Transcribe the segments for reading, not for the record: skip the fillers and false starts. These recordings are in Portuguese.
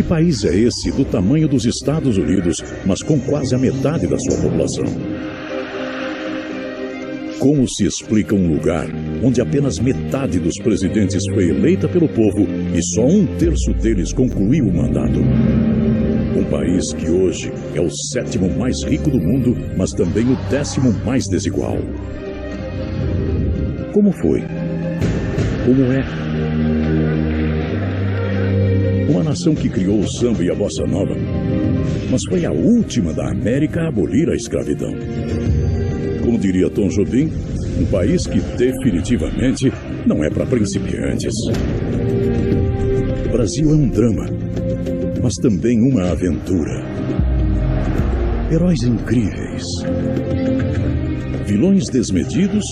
Que país é esse do tamanho dos Estados Unidos, mas com quase a metade da sua população? Como se explica um lugar onde apenas metade dos presidentes foi eleita pelo povo e só 1/3 deles concluiu o mandato? Um país que hoje é o 7º mais rico do mundo, mas também o 10º mais desigual. Como foi? Como é? Uma nação que criou o samba e a bossa nova, mas foi a última da América a abolir a escravidão. Como diria Tom Jobim, um país que definitivamente não é para principiantes. O Brasil é um drama, mas também uma aventura. Heróis incríveis, vilões desmedidos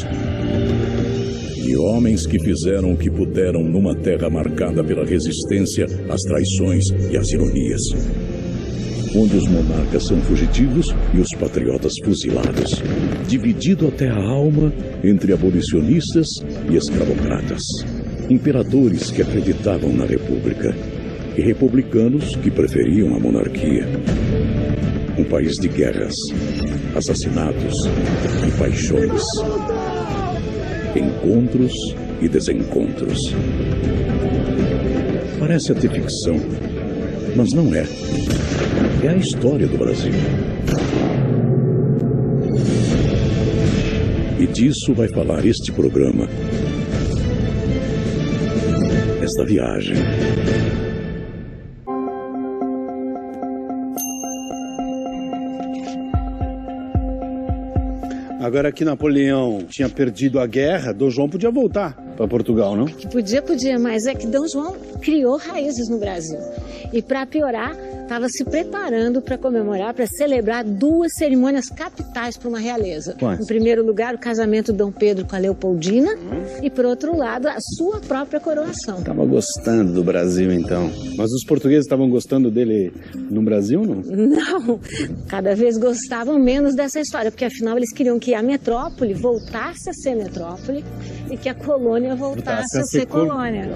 e homens que fizeram o que puderam numa terra marcada pela resistência às traições e às ironias. Onde os monarcas são fugitivos e os patriotas fuzilados, dividido até a alma entre abolicionistas e escravocratas, imperadores que acreditavam na república e republicanos que preferiam a monarquia. Um país de guerras, assassinatos e paixões, encontros e desencontros. Parece até ficção, mas não é. É a história do Brasil. E disso vai falar este programa. Esta viagem. Agora que Napoleão tinha perdido a guerra, Dom João podia voltar para Portugal, não? Podia, mas é que Dom João criou raízes no Brasil. E para piorar, estava se preparando para comemorar, para celebrar 2 cerimônias capitais para uma realeza. Quais? Em primeiro lugar, o casamento de Dom Pedro com a Leopoldina e, por outro lado, a sua própria coroação. Estava gostando do Brasil, então. Mas os portugueses estavam gostando dele no Brasil, não? Não, cada vez gostavam menos dessa história, porque afinal eles queriam que a metrópole voltasse a ser metrópole e que a colônia voltasse a ser colônia.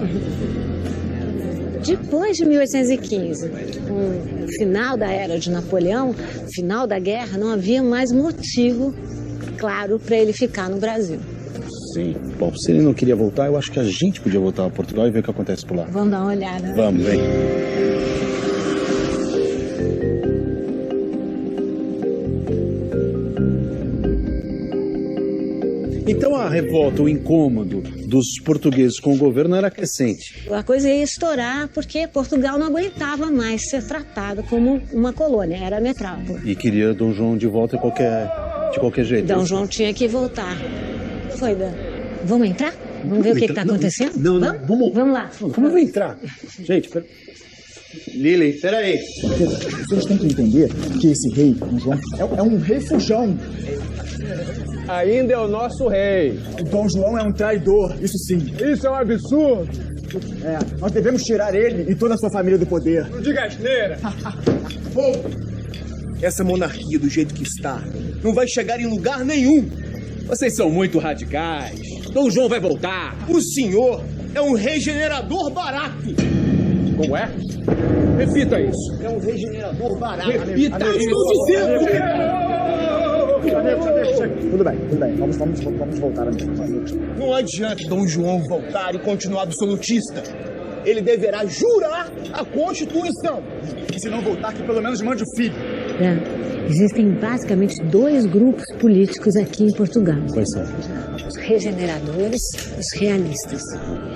Depois de 1815, com o final da era de Napoleão, final da guerra, não havia mais motivo claro para ele ficar no Brasil. Sim. Bom, se ele não queria voltar, eu acho que a gente podia voltar a Portugal e ver o que acontece por lá. Vamos dar uma olhada. Vamos, vem. Então a revolta, o incômodo dos portugueses com o governo era crescente. A coisa ia estourar porque Portugal não aguentava mais ser tratada como uma colônia, era a metrópole. E queria Dom João de volta de qualquer jeito. Dom João tinha que voltar. Foi, Dan. Vamos entrar? Vamos ver o que está acontecendo? Não, vamos lá. Vamos entrar. Gente, pera... Lili, peraí. Vocês têm que entender que esse rei, Dom João, é um rei fujão. Ainda é o nosso rei. O Dom João é um traidor, isso sim. Isso é um absurdo. Nós devemos tirar ele e toda a sua família do poder. Não diga asneira. Essa monarquia do jeito que está não vai chegar em lugar nenhum. Vocês são muito radicais. Dom João vai voltar. O senhor é um regenerador barato. Como é? Repita isso. É um regenerador barato. Repita isso. Estou dizendo. Tudo bem. Vamos voltar. Não adianta Dom João voltar e continuar absolutista. Ele deverá jurar a Constituição. E se não voltar, que pelo menos mande o filho. Existem basicamente 2 grupos políticos aqui em Portugal. Quais são? Os regeneradores e os realistas.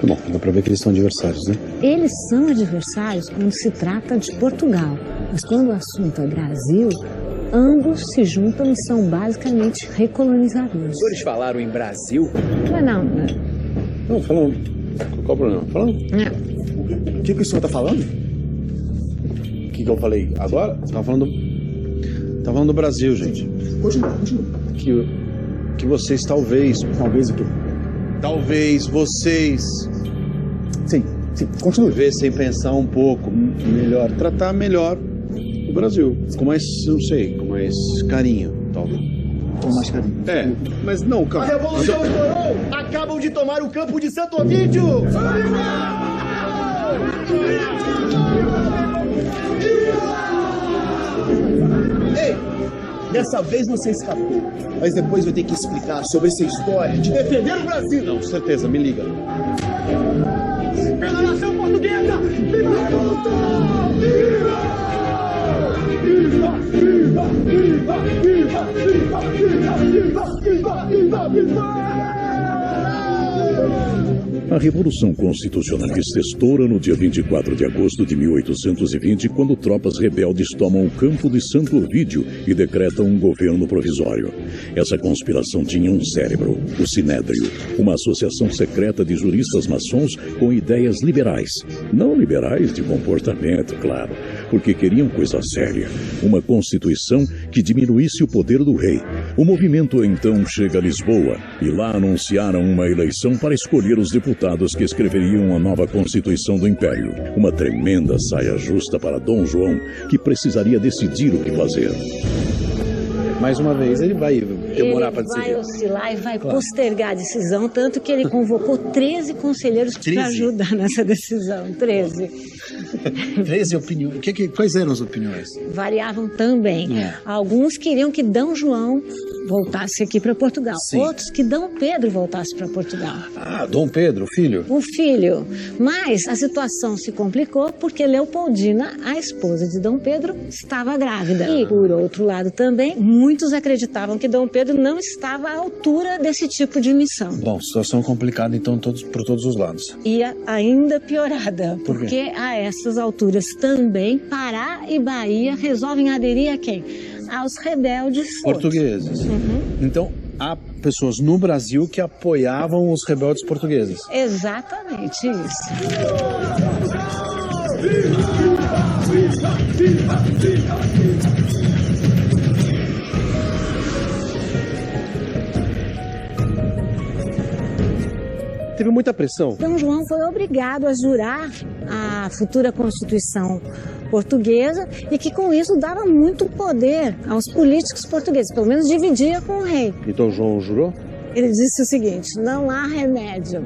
Bom, dá pra ver que eles são adversários, né? Eles são adversários quando se trata de Portugal. Mas quando o assunto é Brasil, ambos se juntam e são basicamente recolonizadores. Os senhores falaram em Brasil? Não. Não, falando. Qual o problema? Falando. O que o senhor tá falando? O que eu falei? Agora? Você tá falando do Brasil, gente. Continua. Que vocês talvez... Talvez o quê? Talvez vocês... Sim, continue. Devessem pensar um pouco melhor, tratar melhor o Brasil. Com mais, não sei, com mais carinho, talvez. Com mais carinho. Mas não, calma. A revolução estourou! Acabam de tomar o campo de Santo Ovídio! Ei, dessa vez você escapou. Mas depois vai ter que explicar sobre essa história de defender o Brasil. Não, certeza, me liga. Pela nação portuguesa! Viva a revolução! Viva! Viva! Viva! Viva! Viva! Viva! Viva! Viva! Viva! Viva! A Revolução Constitucionalista estoura no dia 24 de agosto de 1820, quando tropas rebeldes tomam o campo de Santo Ovídio e decretam um governo provisório. Essa conspiração tinha um cérebro, o Sinédrio, uma associação secreta de juristas maçons com ideias liberais. Não liberais de comportamento, claro, porque queriam coisa séria, uma constituição que diminuísse o poder do rei. O movimento então chega a Lisboa e lá anunciaram uma eleição para escolher os deputados que escreveriam a nova Constituição do Império. Uma tremenda saia justa para Dom João, que precisaria decidir o que fazer. Mais uma vez, ele vai demorar para decidir. Ele vai oscilar e vai postergar a decisão, tanto que ele convocou 13 conselheiros para ajudar nessa decisão. 13. 13 opiniões. Quais eram as opiniões? Variavam também. Alguns queriam que Dom João voltasse aqui para Portugal. Sim. Outros que Dom Pedro voltasse para Portugal. Ah, Dom Pedro, o filho? O filho. Mas a situação se complicou porque Leopoldina, a esposa de Dom Pedro, estava grávida. E, por outro lado também, muitos acreditavam que Dom Pedro não estava à altura desse tipo de missão. Bom, situação complicada então por todos os lados. E ainda piorada, Por quê? porque a essas alturas também Pará e Bahia resolvem aderir a quem? Aos rebeldes Portugueses. Então, há pessoas no Brasil que apoiavam os rebeldes portugueses. Exatamente isso. Teve muita pressão. Dom João foi obrigado a jurar a futura Constituição portuguesa e que com isso dava muito poder aos políticos portugueses, pelo menos dividia com o rei. Então João jurou? Ele disse o seguinte: não há remédio.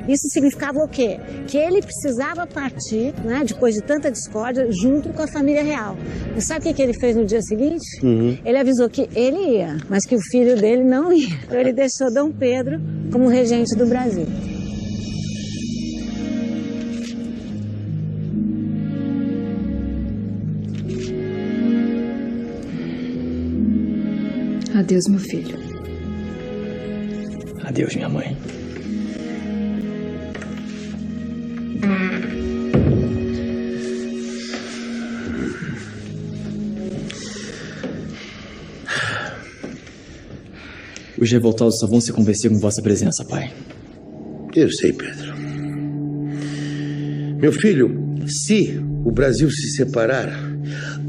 Isso significava o quê? Que ele precisava partir, né, depois de tanta discórdia, junto com a família real. E sabe o que ele fez no dia seguinte? Ele avisou que ele ia, mas que o filho dele não ia. Então ele deixou Dom Pedro como regente do Brasil. Adeus, meu filho. Adeus, minha mãe. Os revoltados só vão se convencer com vossa presença, pai. Eu sei, Pedro. Meu filho, se o Brasil se separar,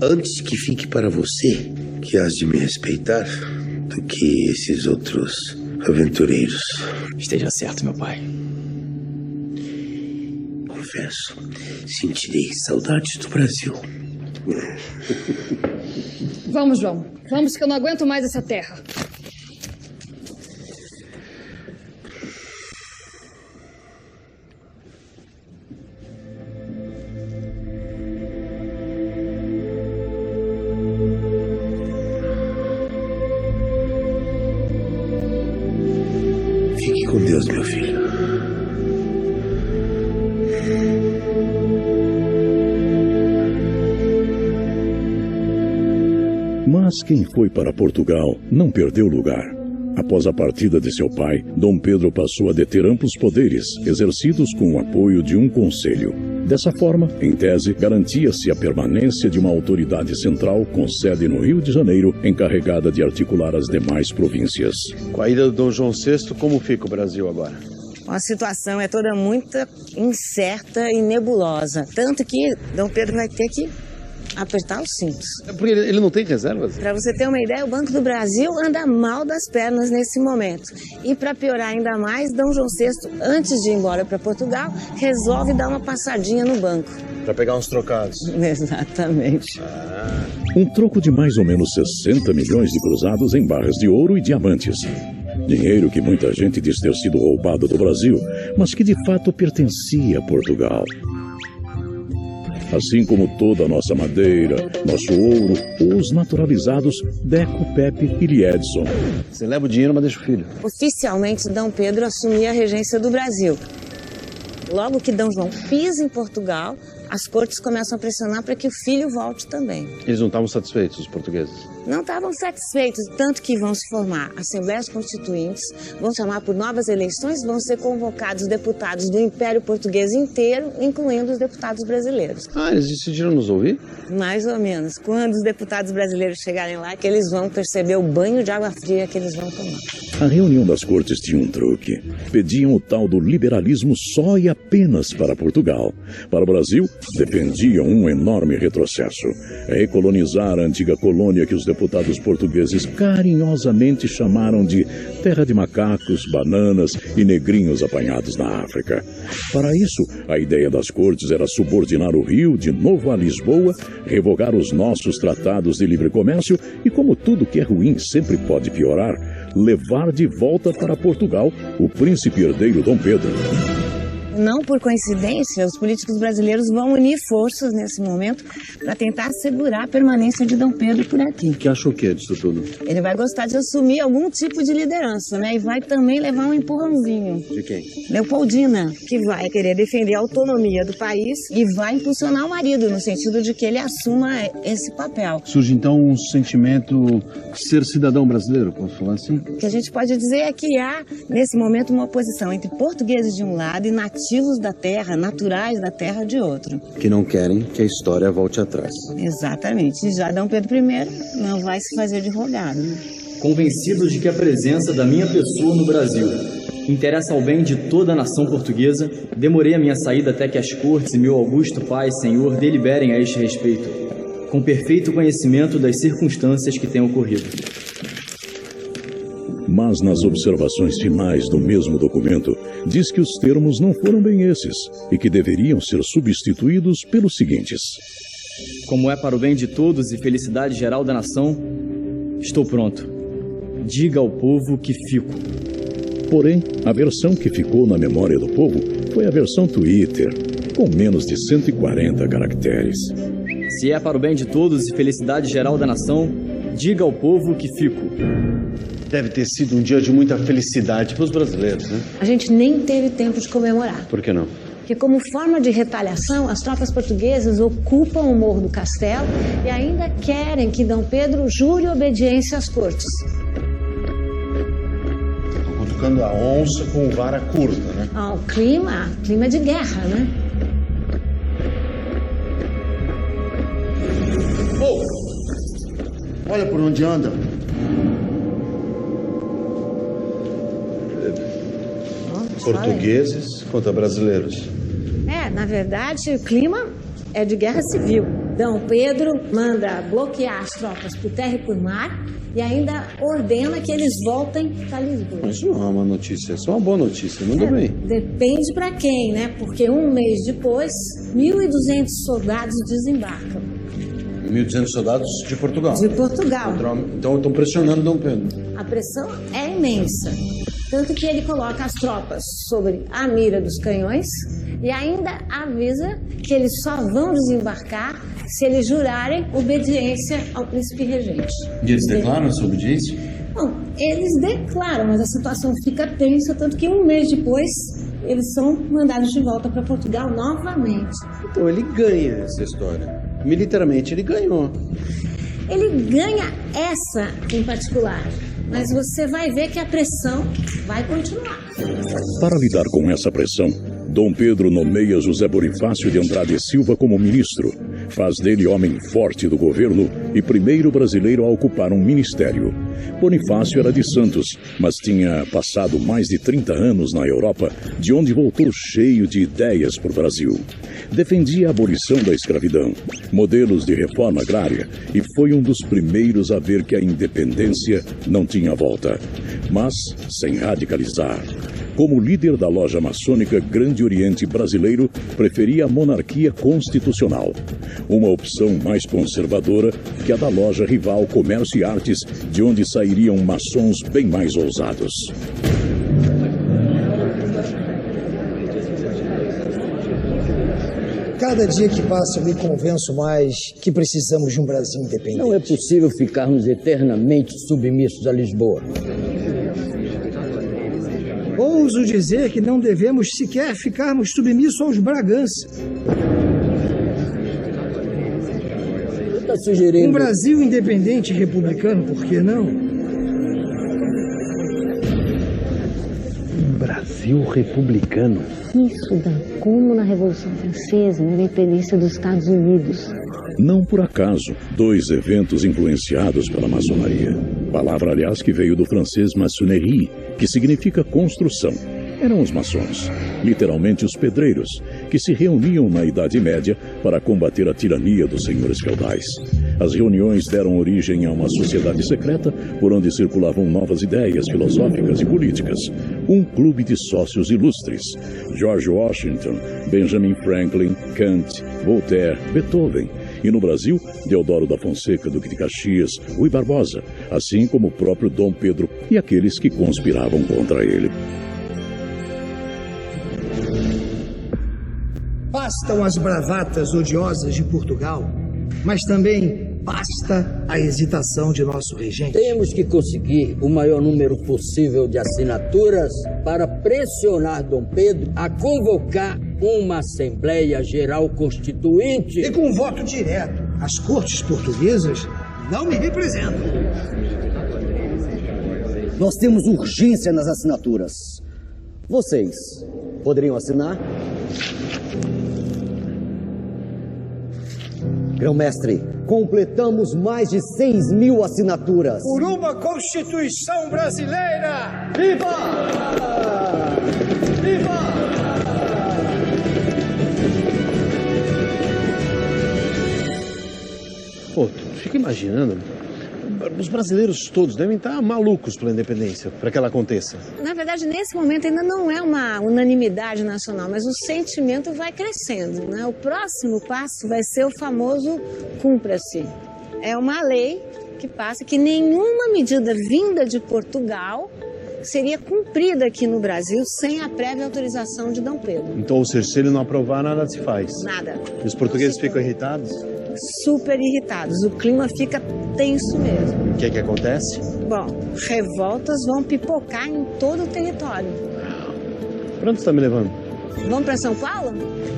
antes que fique para você, que has de me respeitar, do que esses outros aventureiros. Esteja certo, meu pai. Confesso, sentirei saudades do Brasil. Vamos, João. Vamos, que eu não aguento mais essa terra. Fique com Deus, meu filho. Mas quem foi para Portugal não perdeu lugar. Após a partida de seu pai, Dom Pedro passou a deter amplos poderes, exercidos com o apoio de um conselho. Dessa forma, em tese, garantia-se a permanência de uma autoridade central com sede no Rio de Janeiro, encarregada de articular as demais províncias. Com a ida do Dom João VI, como fica o Brasil agora? A situação é toda muito incerta e nebulosa. Tanto que Dom Pedro vai ter que apertar os cintos. É porque ele não tem reservas? Para você ter uma ideia, o Banco do Brasil anda mal das pernas nesse momento. E para piorar ainda mais, Dom João VI, antes de ir embora para Portugal, resolve dar uma passadinha no banco. Para pegar uns trocados. Exatamente. Um troco de mais ou menos 60 milhões de cruzados em barras de ouro e diamantes. Dinheiro que muita gente diz ter sido roubado do Brasil, mas que de fato pertencia a Portugal. assim como toda a nossa madeira, nosso ouro ou os naturalizados Deco, Pepe e Liedson. Você leva o dinheiro, mas deixa o filho. Oficialmente, Dom Pedro assumia a regência do Brasil. Logo que Dom João pisa em Portugal, as cortes começam a pressionar para que o filho volte também. Eles não estavam satisfeitos, os portugueses? Não estavam satisfeitos, tanto que vão se formar assembleias constituintes, vão chamar por novas eleições, vão ser convocados deputados do Império Português inteiro, incluindo os deputados brasileiros. Ah, eles decidiram nos ouvir? Mais ou menos. Quando os deputados brasileiros chegarem lá, que eles vão perceber o banho de água fria que eles vão tomar. A reunião das cortes tinha um truque. Pediam o tal do liberalismo só e apenas para Portugal. Para o Brasil, dependia um enorme retrocesso. Recolonizar a antiga colônia que os deputados portugueses carinhosamente chamaram de terra de macacos, bananas e negrinhos apanhados na África. Para isso, a ideia das cortes era subordinar o Rio de novo a Lisboa, revogar os nossos tratados de livre comércio e, como tudo que é ruim sempre pode piorar, levar de volta para Portugal o príncipe herdeiro Dom Pedro. Não por coincidência, os políticos brasileiros vão unir forças nesse momento para tentar assegurar a permanência de Dom Pedro por aqui. Que achou o quê disso tudo? Ele vai gostar de assumir algum tipo de liderança, né? E vai também levar um empurrãozinho. De quem? Leopoldina, que vai querer defender a autonomia do país e vai impulsionar o marido, no sentido de que ele assuma esse papel. Surge então um sentimento de ser cidadão brasileiro, posso falar assim? O que a gente pode dizer é que há, nesse momento, uma oposição entre portugueses de um lado e nativos da terra, naturais da terra de outro. Que não querem que a história volte atrás. Exatamente. Já Dom Pedro I não vai se fazer de rogado. Né? Convencidos de que a presença da minha pessoa no Brasil interessa ao bem de toda a nação portuguesa, demorei a minha saída até que as cortes e meu augusto pai e senhor deliberem a este respeito, com perfeito conhecimento das circunstâncias que têm ocorrido. Mas nas observações finais do mesmo documento, diz que os termos não foram bem esses e que deveriam ser substituídos pelos seguintes. Como é para o bem de todos e felicidade geral da nação, estou pronto. Diga ao povo que fico. Porém, a versão que ficou na memória do povo foi a versão Twitter, com menos de 140 caracteres. Se é para o bem de todos e felicidade geral da nação, diga ao povo que fico. Deve ter sido um dia de muita felicidade para os brasileiros, né? A gente nem teve tempo de comemorar. Por que não? Porque como forma de retaliação, as tropas portuguesas ocupam o Morro do Castelo e ainda querem que Dom Pedro jure obediência às cortes. Estão cutucando a onça com vara curta, né? Ah, o clima de guerra, né? Oh! Olha por onde anda. Portugueses contra brasileiros. Na verdade, o clima é de guerra civil. Dom Pedro manda bloquear as tropas por terra e por mar e ainda ordena que eles voltem para Lisboa. Mas isso não é uma notícia, isso é uma boa notícia, não bem. Depende para quem, né? Porque um mês depois, 1.200 soldados desembarcam. 1.200 soldados de Portugal? De Portugal. Então estão pressionando Dom Pedro. A pressão é imensa. Tanto que ele coloca as tropas sobre a mira dos canhões e ainda avisa que eles só vão desembarcar se eles jurarem obediência ao príncipe regente. E eles declaram essa obediência? Bom, eles declaram, mas a situação fica tensa, tanto que um mês depois eles são mandados de volta para Portugal novamente. Então ele ganha essa história. Militarmente ele ganhou. Ele ganha essa em particular. Mas você vai ver que a pressão vai continuar. Para lidar com essa pressão, Dom Pedro nomeia José Bonifácio de Andrade Silva como ministro. Faz dele homem forte do governo e primeiro brasileiro a ocupar um ministério. Bonifácio era de Santos, mas tinha passado mais de 30 anos na Europa, de onde voltou cheio de ideias para o Brasil. Defendia a abolição da escravidão, modelos de reforma agrária e foi um dos primeiros a ver que a independência não tinha volta, mas sem radicalizar. Como líder da loja maçônica Grande Oriente Brasileiro, preferia a monarquia constitucional, uma opção mais conservadora que a da loja rival Comércio e Artes, de onde sairiam maçons bem mais ousados. cada dia que passa eu me convenço mais que precisamos de um Brasil independente. Não é possível ficarmos eternamente submissos a Lisboa. Ouso dizer que não devemos sequer ficarmos submissos aos Bragança. Está sugerindo... Um Brasil independente e republicano, por que não? Um Brasil republicano? Isso dá como na Revolução Francesa, na independência dos Estados Unidos. Não por acaso, dois eventos influenciados pela maçonaria. Palavra, aliás, que veio do francês maçonnerie, que significa construção. Eram os maçons, literalmente os pedreiros, que se reuniam na Idade Média para combater a tirania dos senhores feudais. As reuniões deram origem a uma sociedade secreta por onde circulavam novas ideias filosóficas e políticas. Um clube de sócios ilustres. George Washington, Benjamin Franklin, Kant, Voltaire, Beethoven. E no Brasil, Deodoro da Fonseca, Duque de Caxias, Rui Barbosa, assim como o próprio Dom Pedro e aqueles que conspiravam contra ele. Bastam as bravatas odiosas de Portugal, mas também basta a hesitação de nosso regente. Temos que conseguir o maior número possível de assinaturas para pressionar Dom Pedro a convocar uma Assembleia Geral Constituinte. E com voto direto. As cortes portuguesas não me representam. Nós temos urgência nas assinaturas. Vocês poderiam assinar? Grão-mestre, completamos mais de 6.000 assinaturas. Por uma Constituição brasileira! Viva! Viva! Pô, tu fica imaginando, os brasileiros todos devem estar malucos pela independência, para que ela aconteça. Na verdade, nesse momento ainda não é uma unanimidade nacional, mas o sentimento vai crescendo, né? O próximo passo vai ser o famoso cumpra-se. É uma lei que passa que nenhuma medida vinda de Portugal seria cumprida aqui no Brasil sem a prévia autorização de Dom Pedro. Então, ou seja, se ele não aprovar, nada se faz. Nada. E os portugueses ficam irritados? Super irritados. O clima fica tenso mesmo. O que é que acontece? Bom, revoltas vão pipocar em todo o território. Pra onde você está me levando? Vamos para São Paulo?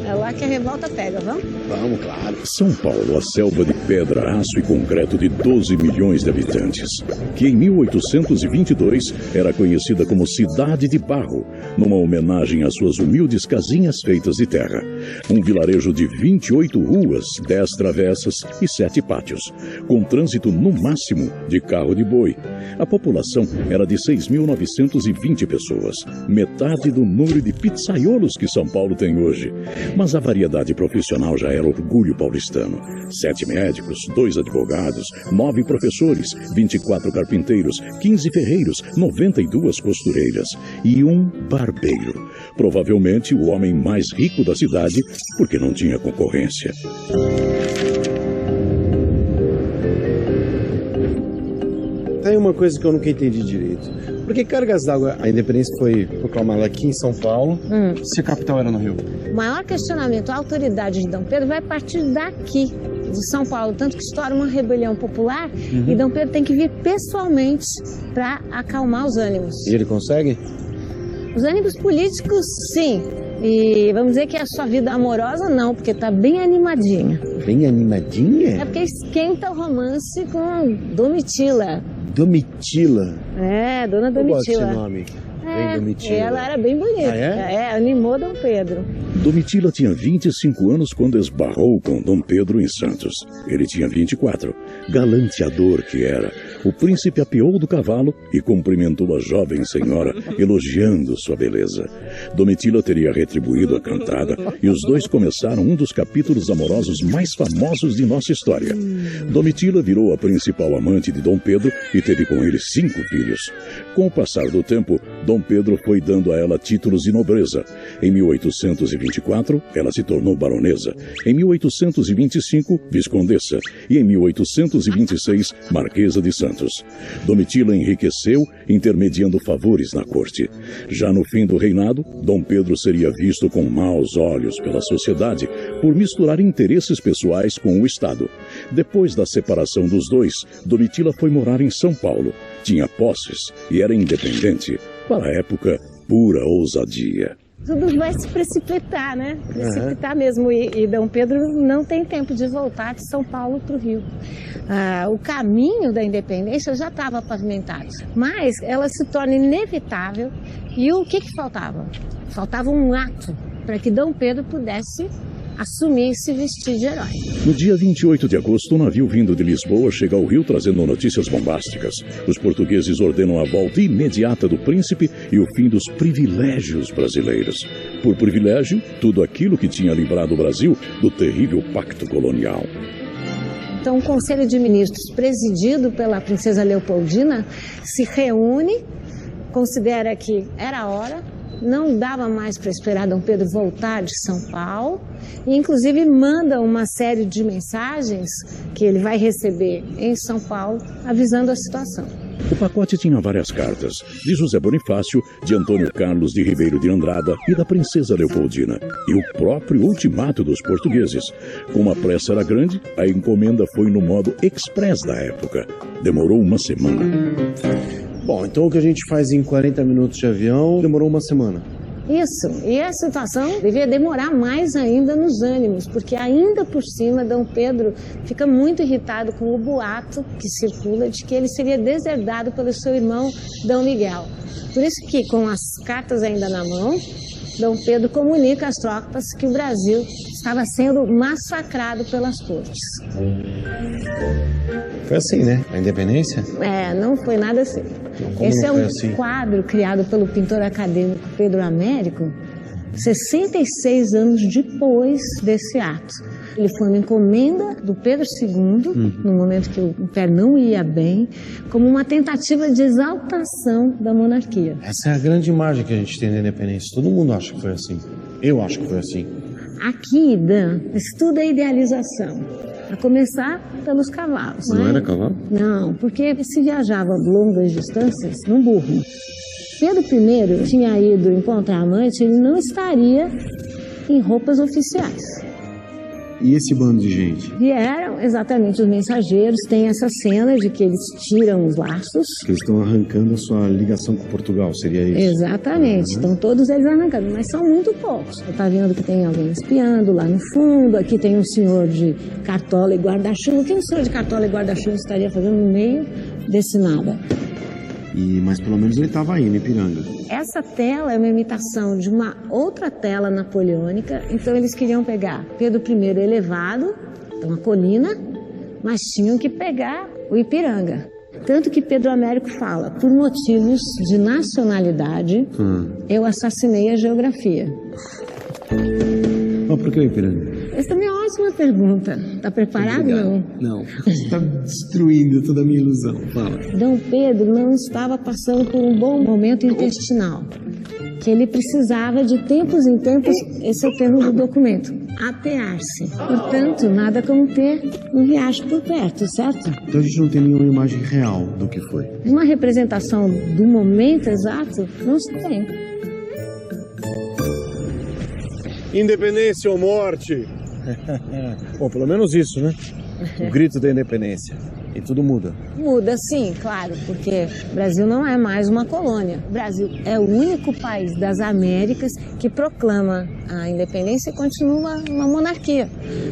É lá que a revolta pega, vamos? Vamos, claro. São Paulo, a selva de pedra, aço e concreto de 12 milhões de habitantes, que em 1822 era conhecida como Cidade de Barro, numa homenagem às suas humildes casinhas feitas de terra. Um vilarejo de 28 ruas, 10 travessas e 7 pátios, com trânsito no máximo de carro de boi. A população era de 6.920 pessoas, metade do número de pizzaiolos que São Paulo tem hoje. Mas a variedade profissional já era orgulho paulistano. 7 médicos, 2 advogados, 9 professores, 24 carpinteiros, 15 ferreiros, 92 costureiras e um barbeiro. Provavelmente o homem mais rico da cidade, porque não tinha concorrência. Tem uma coisa que eu nunca entendi direito. Por que cargas d'água a independência foi proclamada aqui em São Paulo, se a capital era no Rio? O maior questionamento à autoridade de Dom Pedro vai partir daqui, de São Paulo. Tanto que estoura uma rebelião popular e Dom Pedro tem que vir pessoalmente para acalmar os ânimos. E ele consegue? Os ânimos políticos, sim. E vamos dizer que a sua vida amorosa, não, porque tá bem animadinha. Bem animadinha? É porque esquenta o romance com Domitila. Domitila? É, Dona Domitila. Eu gosto desse nome. Bem Domitila. Ela era bem bonita. Ah, é? Animou Dom Pedro. Domitila tinha 25 anos quando esbarrou com Dom Pedro em Santos. Ele tinha 24. Galanteador que era. O príncipe apeou do cavalo e cumprimentou a jovem senhora, elogiando sua beleza. Domitila teria retribuído a cantada e os dois começaram um dos capítulos amorosos mais famosos de nossa história. Domitila virou a principal amante de Dom Pedro e teve com ele 5 filhos. Com o passar do tempo, Dom Pedro foi dando a ela títulos de nobreza. Em 1824, ela se tornou baronesa. Em 1825, viscondessa. E em 1826, marquesa de Santos. Domitila enriqueceu, intermediando favores na corte. Já no fim do reinado, Dom Pedro seria visto com maus olhos pela sociedade por misturar interesses pessoais com o Estado. Depois da separação dos dois, Domitila foi morar em São Paulo. Tinha posses e era independente. Para a época, pura ousadia. Tudo vai se precipitar, né? Precipitar mesmo. E Dom Pedro não tem tempo de voltar de São Paulo para o Rio. O caminho da independência já estava pavimentado, mas ela se torna inevitável. E o que faltava? Faltava um ato para que Dom Pedro pudesse assumir e se vestir de herói. No dia 28 de agosto, um navio vindo de Lisboa chega ao Rio trazendo notícias bombásticas. Os portugueses ordenam a volta imediata do príncipe e o fim dos privilégios brasileiros. Por privilégio, tudo aquilo que tinha livrado o Brasil do terrível pacto colonial. Então, o Conselho de Ministros, presidido pela princesa Leopoldina, se reúne, considera que era a hora, não dava mais para esperar Dom Pedro voltar de São Paulo e, inclusive, manda uma série de mensagens que ele vai receber em São Paulo, avisando a situação. O pacote tinha várias cartas, de José Bonifácio, de Antônio Carlos de Ribeiro de Andrada e da princesa Leopoldina, e o próprio ultimato dos portugueses. Como a pressa era grande, a encomenda foi no modo express da época. Demorou uma semana. Bom, então o que a gente faz em 40 minutos de avião demorou uma semana. Isso, e a situação devia demorar mais ainda nos ânimos, porque ainda por cima Dom Pedro fica muito irritado com o boato que circula de que ele seria deserdado pelo seu irmão Dom Miguel. Por isso que, com as cartas ainda na mão, Dom Pedro comunica às tropas que o Brasil estava sendo massacrado pelas cortes. Foi assim, né? A independência? Não foi nada assim. Esse é um quadro criado pelo pintor acadêmico Pedro Américo, 66 anos depois desse ato. Ele foi uma encomenda do Pedro II, no momento que o Império não ia bem, como uma tentativa de exaltação da monarquia. Essa é a grande imagem que a gente tem da independência. Todo mundo acha que foi assim. Eu acho que foi assim. Aqui, Dan, isso tudo é idealização. A começar pelos cavalos. Não era cavalo? Não, porque se viajava longas distâncias num burro. Pedro I tinha ido encontrar a amante, ele não estaria em roupas oficiais. E esse bando de gente? Vieram exatamente os mensageiros, tem essa cena de que eles tiram os laços. Que eles estão arrancando a sua ligação com Portugal, seria isso? Exatamente, estão todos eles arrancando, mas são muito poucos. Você está vendo que tem alguém espiando lá no fundo, aqui tem um senhor de cartola e guarda-chuva. O que um senhor de cartola e guarda-chuva estaria fazendo no meio desse nada? Mas pelo menos ele estava aí, no Ipiranga. Essa tela é uma imitação de uma outra tela napoleônica, então eles queriam pegar Pedro I elevado, uma colina, mas tinham que pegar o Ipiranga. Tanto que Pedro Américo fala, por motivos de nacionalidade, eu assassinei a geografia. Mas por que o Ipiranga? Essa também é uma ótima pergunta. Está preparado? Não. Você está destruindo toda a minha ilusão. Fala. Dom Pedro não estava passando por um bom momento intestinal. Que ele precisava de tempos em tempos, esse é o termo do documento, apear-se. Portanto, nada como ter um riacho por perto, certo? Então a gente não tem nenhuma imagem real do que foi. Uma representação do momento exato não se tem. Independência ou morte? Bom, pelo menos isso, né? O grito da independência. E tudo muda. Muda, sim, claro, porque o Brasil não é mais uma colônia. O Brasil é o único país das Américas que proclama a independência e continua uma monarquia.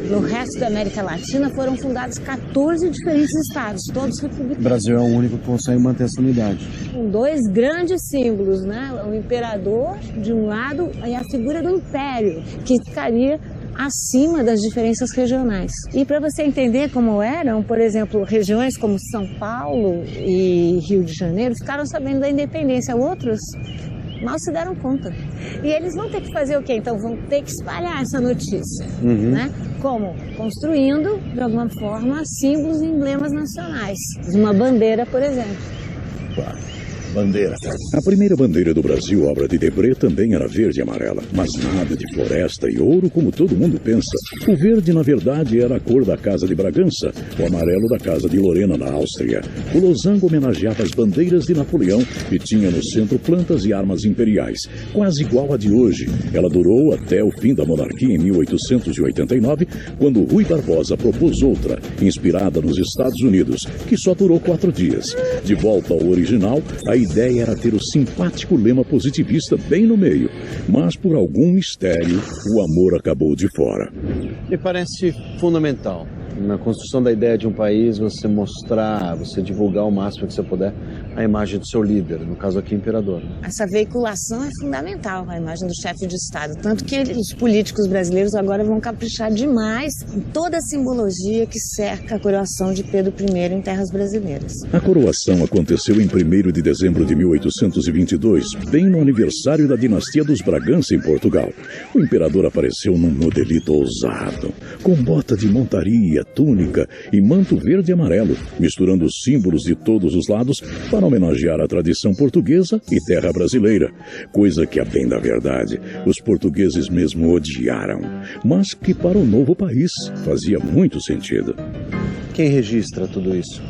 No resto da América Latina foram fundados 14 diferentes estados, todos republicanos. O Brasil é o único que consegue manter essa unidade. Com dois grandes símbolos, né? O imperador de um lado e a figura do império, que ficaria acima das diferenças regionais. E para você entender como eram, por exemplo, regiões como São Paulo e Rio de Janeiro ficaram sabendo da independência, outros mal se deram conta. E eles vão ter que fazer o quê? Então vão ter que espalhar essa notícia, né? Como? Construindo, de alguma forma, símbolos e emblemas nacionais. Uma bandeira, por exemplo. bandeira. A primeira bandeira do Brasil, obra de Debré, também era verde e amarela, mas nada de floresta e ouro como todo mundo pensa. O verde, na verdade, era a cor da Casa de Bragança, o amarelo da Casa de Lorena, na Áustria. O losango homenageava as bandeiras de Napoleão e tinha no centro plantas e armas imperiais, quase igual a de hoje. Ela durou até o fim da monarquia em 1889, quando Rui Barbosa propôs outra, inspirada nos Estados Unidos, que só durou 4 dias. De volta ao original, a ideia era ter o simpático lema positivista bem no meio, mas por algum mistério, o amor acabou de fora. Me parece fundamental na construção da ideia de um país você mostrar, você divulgar o máximo que você puder a imagem do seu líder, no caso aqui, imperador. Essa veiculação é fundamental, a imagem do chefe de Estado. Tanto que os políticos brasileiros agora vão caprichar demais em toda a simbologia que cerca a coroação de Pedro I em terras brasileiras. A coroação aconteceu em 1º de dezembro de 1822, bem no aniversário da dinastia dos Bragança em Portugal. O imperador apareceu num modelito ousado, com bota de montaria, túnica e manto verde e amarelo, misturando os símbolos de todos os lados para homenagear a tradição portuguesa e terra brasileira, coisa que, a bem da verdade, os portugueses mesmo odiaram, mas que para o novo país fazia muito sentido. Quem registra tudo isso?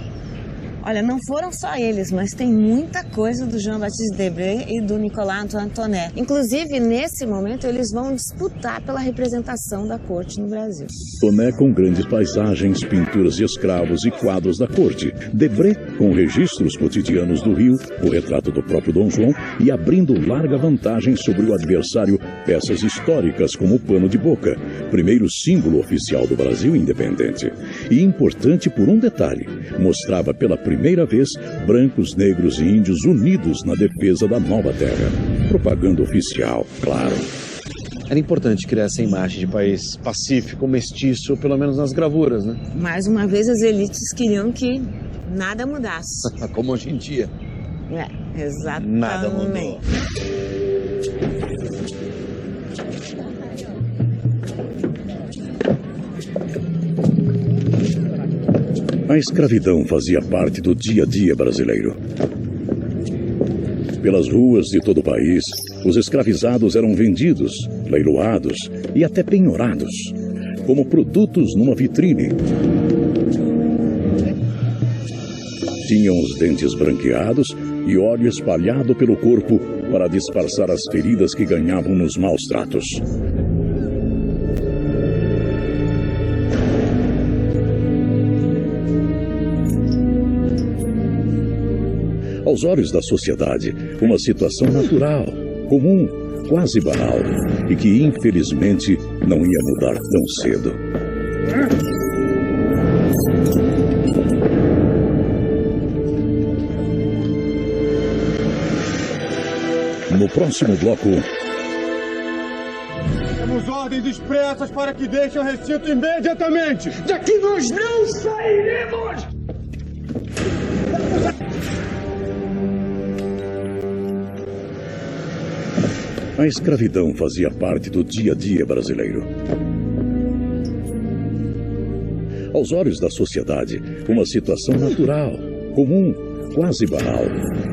Olha, não foram só eles, mas tem muita coisa do Jean-Baptiste Debré e do Nicolas Antoine Tonnet. Inclusive, nesse momento, eles vão disputar pela representação da corte no Brasil. Tonnet com grandes paisagens, pinturas de escravos e quadros da corte. Debré com registros cotidianos do Rio, o retrato do próprio Dom João e abrindo larga vantagem sobre o adversário peças históricas como o pano de boca, primeiro símbolo oficial do Brasil independente. E importante por um detalhe, mostrava pela primeira vez brancos, negros e índios unidos na defesa da nova terra. Propaganda oficial, claro. Era importante criar essa imagem de país pacífico, mestiço, pelo menos nas gravuras, né? Mais uma vez, as elites queriam que nada mudasse. Como hoje em dia. É, exatamente. Nada mudou. A escravidão fazia parte do dia a dia brasileiro. Pelas ruas de todo o país, os escravizados eram vendidos, leiloados e até penhorados, como produtos numa vitrine. Tinham os dentes branqueados e óleo espalhado pelo corpo para disfarçar as feridas que ganhavam nos maus tratos. Aos olhos da sociedade, uma situação natural, comum, quase banal, e que infelizmente não ia mudar tão cedo. No próximo bloco... Temos ordens expressas para que deixem o recinto imediatamente! Daqui nós não sairemos! A escravidão fazia parte do dia a dia brasileiro. Aos olhos da sociedade, uma situação natural, comum, quase banal,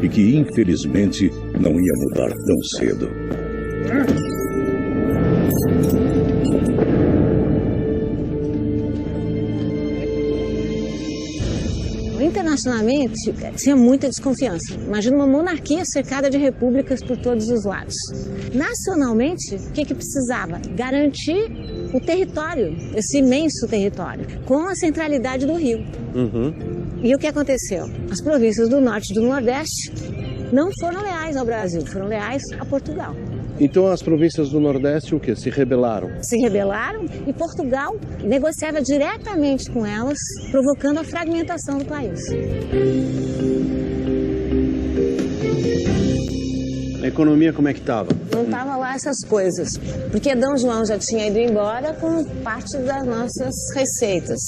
e que infelizmente não ia mudar tão cedo. Internacionalmente, tinha muita desconfiança. Imagina uma monarquia cercada de repúblicas por todos os lados. Nacionalmente, o que precisava? Garantir o território, esse imenso território, com a centralidade do Rio. E o que aconteceu? As províncias do Norte e do Nordeste não foram leais ao Brasil, foram leais a Portugal. Então as províncias do Nordeste o quê? Se rebelaram? Se rebelaram e Portugal negociava diretamente com elas, provocando a fragmentação do país. É economia como é que estava? Não estava lá essas coisas, porque Dom João já tinha ido embora com parte das nossas receitas.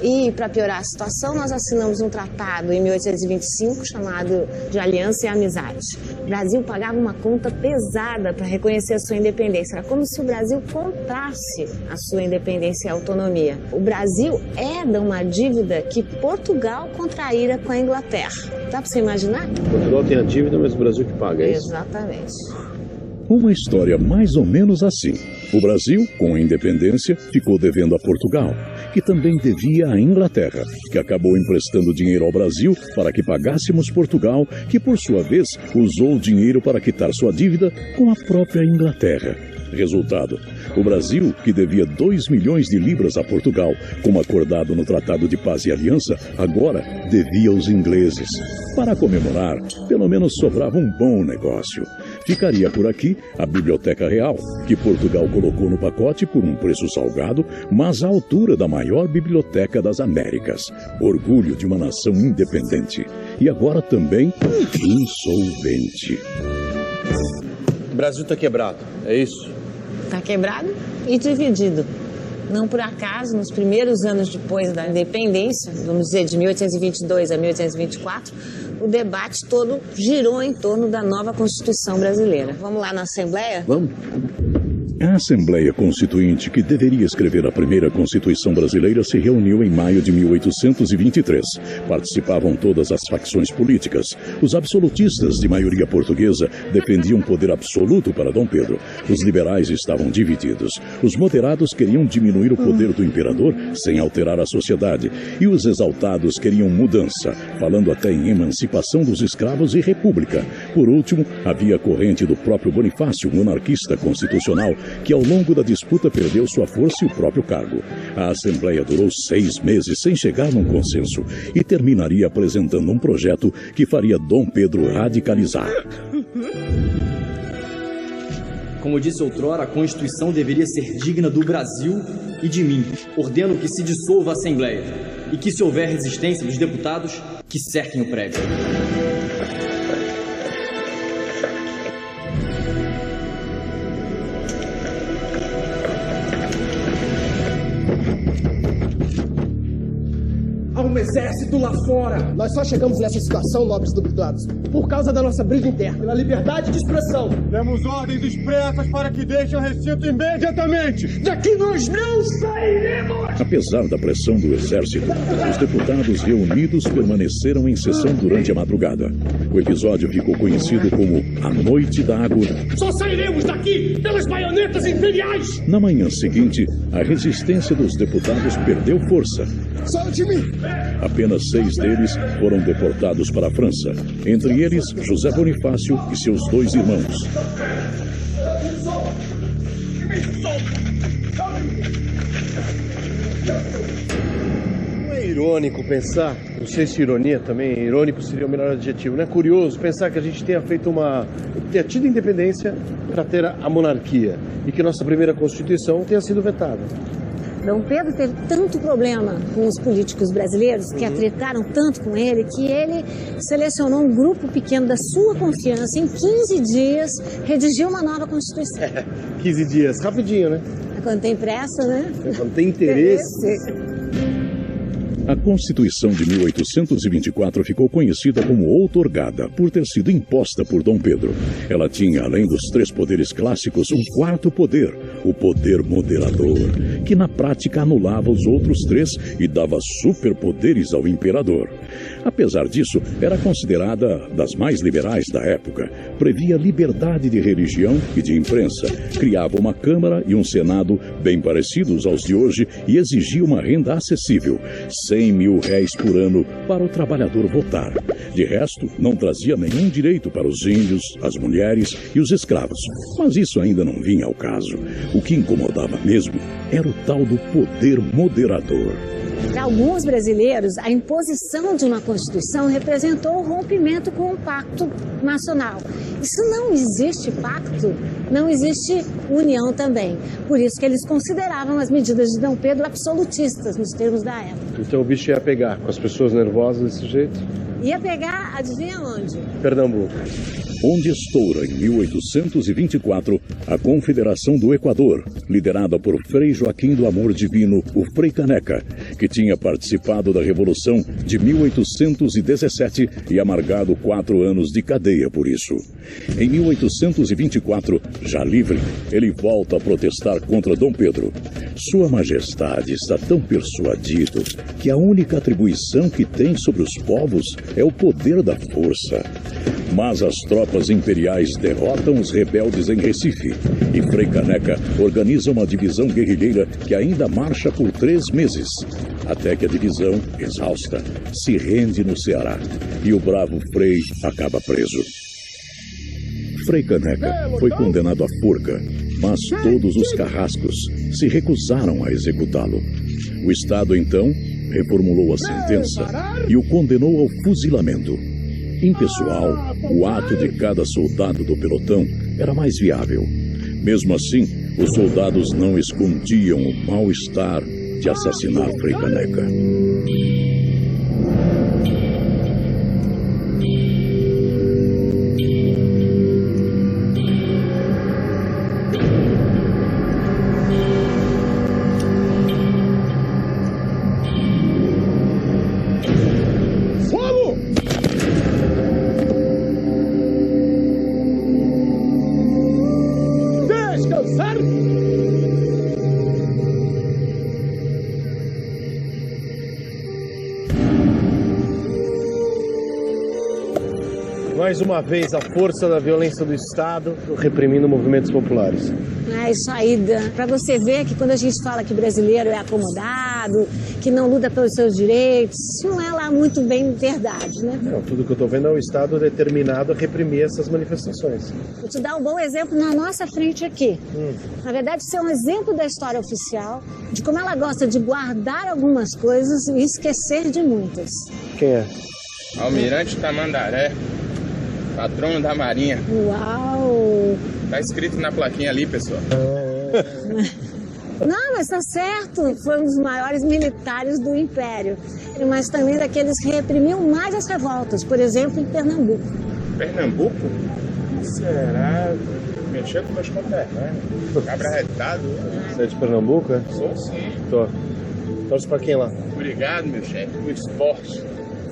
E, para piorar a situação, nós assinamos um tratado em 1825 chamado de Aliança e Amizade. O Brasil pagava uma conta pesada para reconhecer a sua independência. Era como se o Brasil comprasse a sua independência e autonomia. O Brasil herda uma dívida que Portugal contraíra com a Inglaterra. Dá para você imaginar? Portugal tem a dívida, mas o Brasil que paga, é isso? Exatamente. Uma história mais ou menos assim. O Brasil, com a independência, ficou devendo a Portugal, que também devia à Inglaterra, que acabou emprestando dinheiro ao Brasil para que pagássemos Portugal, que por sua vez usou o dinheiro para quitar sua dívida com a própria Inglaterra. Resultado, o Brasil, que devia 2 milhões de libras a Portugal, como acordado no Tratado de Paz e Aliança, agora devia aos ingleses. Para comemorar, pelo menos sobrava um bom negócio. Ficaria por aqui a Biblioteca Real, que Portugal colocou no pacote por um preço salgado, mas à altura da maior biblioteca das Américas. Orgulho de uma nação independente. E agora também insolvente. O Brasil está quebrado, é isso? Está quebrado e dividido. Não por acaso, nos primeiros anos depois da independência, vamos dizer de 1822 a 1824, o debate todo girou em torno da nova Constituição brasileira. Vamos lá na Assembleia? Vamos. A Assembleia Constituinte, que deveria escrever a primeira Constituição brasileira, se reuniu em maio de 1823. Participavam todas as facções políticas. Os absolutistas, de maioria portuguesa, defendiam poder absoluto para Dom Pedro. Os liberais estavam divididos. Os moderados queriam diminuir o poder do imperador sem alterar a sociedade. E os exaltados queriam mudança, falando até em emancipação dos escravos e república. Por último, havia a corrente do próprio Bonifácio, monarquista constitucional, que ao longo da disputa perdeu sua força e o próprio cargo. A Assembleia durou 6 meses sem chegar num consenso e terminaria apresentando um projeto que faria Dom Pedro radicalizar. Como disse outrora, a Constituição deveria ser digna do Brasil e de mim. Ordeno que se dissolva a Assembleia e que, se houver resistência dos deputados, que cerquem o prédio. Há um exército lá fora. Nós só chegamos nessa situação, nobres deputados, por causa da nossa briga interna. Pela liberdade de expressão. Temos ordens expressas para que deixem o recinto imediatamente. Daqui nós não sairemos! Apesar da pressão do exército, os deputados reunidos permaneceram em sessão durante a madrugada. O episódio ficou conhecido como a Noite da Agulha. Só sairemos daqui pelas baionetas imperiais! Na manhã seguinte, a resistência dos deputados perdeu força. Solte-me! Apenas 6 deles foram deportados para a França, entre eles José Bonifácio e seus 2 irmãos. Não é irônico pensar, não sei se ironia também, irônico seria o melhor adjetivo, não é curioso pensar que a gente tenha tido independência para ter a monarquia e que nossa primeira Constituição tenha sido vetada. Dom Pedro teve tanto problema com os políticos brasileiros, que atretaram tanto com ele, que ele selecionou um grupo pequeno da sua confiança, em 15 dias, redigiu uma nova Constituição. 15 dias, rapidinho, né? Quando tem pressa, né? Quando tem interesse. A Constituição de 1824 ficou conhecida como outorgada, por ter sido imposta por Dom Pedro. Ela tinha, além dos 3 poderes clássicos, um 4º poder, o poder moderador, que na prática anulava os outros 3 e dava superpoderes ao imperador. Apesar disso, era considerada das mais liberais da época. Previa liberdade de religião e de imprensa, criava uma Câmara e um Senado bem parecidos aos de hoje e exigia uma renda acessível, 100 mil réis por ano para o trabalhador votar. De resto, não trazia nenhum direito para os índios, as mulheres e os escravos. Mas isso ainda não vinha ao caso. O que incomodava mesmo era o tal do poder moderador. Para alguns brasileiros, a imposição de uma Constituição representou o rompimento com o Pacto Nacional. E se não existe pacto, não existe união também. Por isso que eles consideravam as medidas de Dom Pedro absolutistas, nos termos da época. Então o bicho ia pegar com as pessoas nervosas desse jeito? Ia pegar, adivinha onde? Pernambuco. onde estoura em 1824 a Confederação do Equador, liderada por Frei Joaquim do Amor Divino, o Frei Caneca, que tinha participado da Revolução de 1817 e amargado 4 anos de cadeia por isso. Em 1824, já livre, ele volta a protestar contra Dom Pedro. Sua Majestade está tão persuadido que a única atribuição que tem sobre os povos é o poder da força. Mas as tropas imperiais derrotam os rebeldes em Recife e Frei Caneca organiza uma divisão guerrilheira que ainda marcha por 3 meses, até que a divisão, exausta, se rende no Ceará e o bravo Frei acaba preso. Frei Caneca foi condenado à forca, mas todos os carrascos se recusaram a executá-lo. O Estado, então, reformulou a sentença e o condenou ao fuzilamento. Impessoal, o ato de cada soldado do pelotão era mais viável. Mesmo assim, os soldados não escondiam o mal-estar de assassinar Frei Caneca. Mais uma vez, a força da violência do Estado reprimindo movimentos populares. É isso aí, Dan. Pra você ver que quando a gente fala que brasileiro é acomodado, que não luta pelos seus direitos, isso não é lá muito bem verdade, né? Não, tudo que eu tô vendo é o Estado determinado a reprimir essas manifestações. Vou te dar um bom exemplo na nossa frente aqui. Na verdade, isso é um exemplo da história oficial, de como ela gosta de guardar algumas coisas e esquecer de muitas. Quem é? Almirante Tamandaré, patrono da Marinha. Uau! Tá escrito na plaquinha ali, pessoal. Não, mas tá certo. Foi um dos maiores militares do Império. Mas também daqueles que reprimiam mais as revoltas. Por exemplo, em Pernambuco. Pernambuco? Será? Mexeu com meus conterrâneos. Cabra retado. Você é de Pernambuco, é? Sou sim. Tô. Torce pra quem lá? Obrigado, meu chefe. O esporte.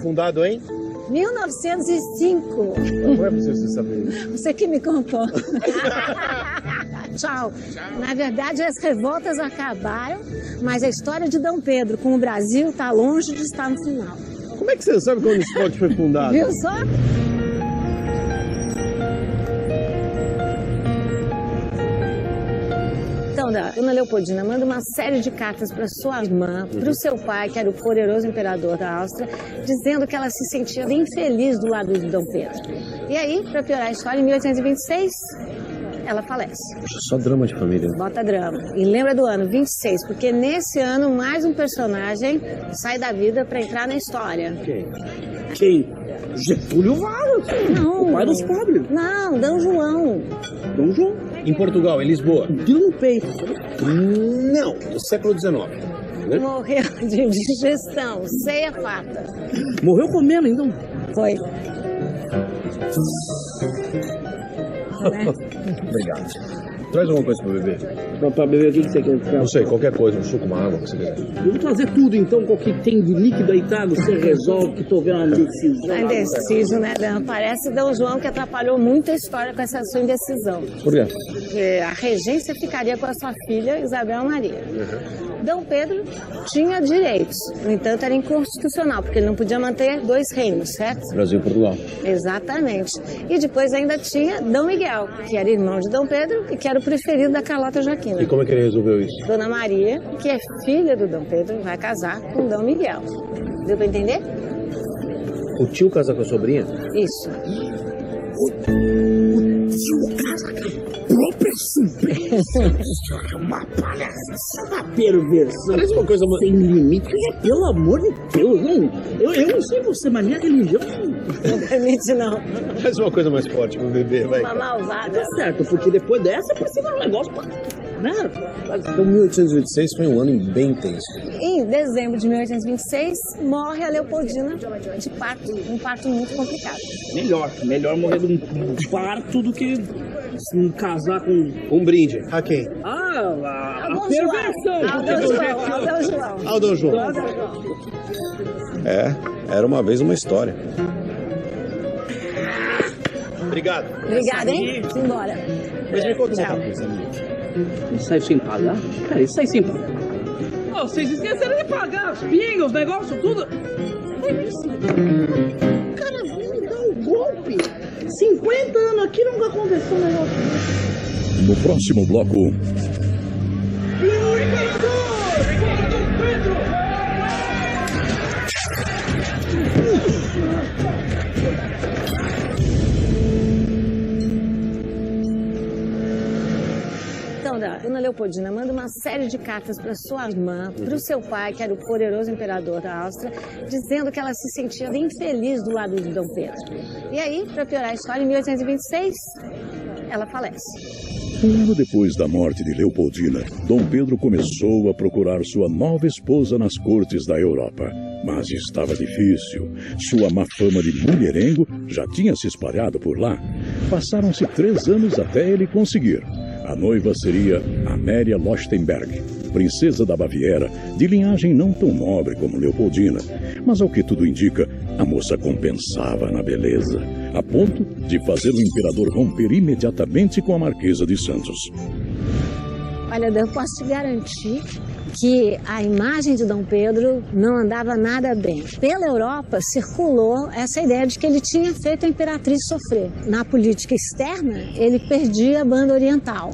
Fundado em? 1905. Não é possível você saber isso. Você que me contou. Tchau. Na verdade, as revoltas acabaram, mas a história de Dom Pedro com o Brasil está longe de estar no final. Como é que você sabe quando o esporte foi fundado? Viu só? Então, Dona Leopoldina, manda uma série de cartas para sua irmã, para o seu pai, que era o poderoso imperador da Áustria, dizendo que ela se sentia bem feliz do lado de Dom Pedro. E aí, para piorar a história, em 1826, ela falece. Poxa, só drama de família. Bota drama. E lembra do ano 26, porque nesse ano mais um personagem sai da vida para entrar na história. Quem? Getúlio Vargas. Não. O pai dos pobres. Não, Dom João. Dom João? Em Portugal, em Lisboa. Deu no peito. Não, do século XIX. Né? Morreu de digestão, ceia farta. Morreu comendo, então? Foi. Obrigado. Traz alguma coisa pra beber. Pra beber o que você quer? Não sei, qualquer coisa, um suco, uma água, o que você quiser. Eu vou trazer tudo, então, qual que tem de líquido aí, tá? Você resolve que tô vendo uma decisão. Tá indeciso, né, Dan? Parece Dom João que atrapalhou muito a história com essa sua indecisão. Por quê? Porque a regência ficaria com a sua filha, Isabel Maria. Dom Pedro tinha direitos, no entanto era inconstitucional, porque ele não podia manter 2 reinos, certo? Brasil e Portugal. Exatamente. E depois ainda tinha Dom Miguel, que era irmão de Dom Pedro e que era o preferido da Carlota Joaquina. E como é que ele resolveu isso? Dona Maria, que é filha do Dom Pedro, vai casar com Dom Miguel. Deu pra entender? O tio casa com a sobrinha? Isso. O tio casa com a própria sobrinha. É uma palhaçada, uma perversão. Parece uma coisa... Sem limite. Pelo amor de Deus, hein? Eu não sei você, mas minha religião... Não permite, não. Faz uma coisa mais forte pro bebê, vai. Uma malvada. Tá certo, porque depois dessa precisa um negócio pra... né? Então 1826 foi um ano bem intenso. Em dezembro de 1826, morre a Leopoldina de parto, um parto muito complicado. Melhor morrer de um parto do que casar com... Um brinde. A quem? A perversão. Aldão João. Era uma vez uma história. Obrigado. Obrigada, hein? Simbora. Mas me conta uma coisa. Isso aí sem pagar? Cara, isso aí sem pagar. Oh, vocês esqueceram de pagar os pingos, os negócios, tudo. Cara, vem me dar um golpe. 50 anos aqui nunca aconteceu um negócio. No próximo bloco... Então, Dona Leopoldina manda uma série de cartas para sua irmã, para o seu pai, que era o poderoso imperador da Áustria, dizendo que ela se sentia infeliz do lado de Dom Pedro. E aí, para piorar a história, em 1826, ela falece. Um ano depois da morte de Leopoldina, Dom Pedro começou a procurar sua nova esposa nas cortes da Europa. Mas estava difícil. Sua má fama de mulherengo já tinha se espalhado por lá. Passaram-se 3 anos até ele conseguir. A noiva seria Amélia Lochtenberg, princesa da Baviera, de linhagem não tão nobre como Leopoldina. Mas ao que tudo indica, a moça compensava na beleza, a ponto de fazer o imperador romper imediatamente com a Marquesa de Santos. Olha, eu posso te garantir que a imagem de Dom Pedro não andava nada bem. Pela Europa circulou essa ideia de que ele tinha feito a imperatriz sofrer. Na política externa, ele perdia a banda oriental.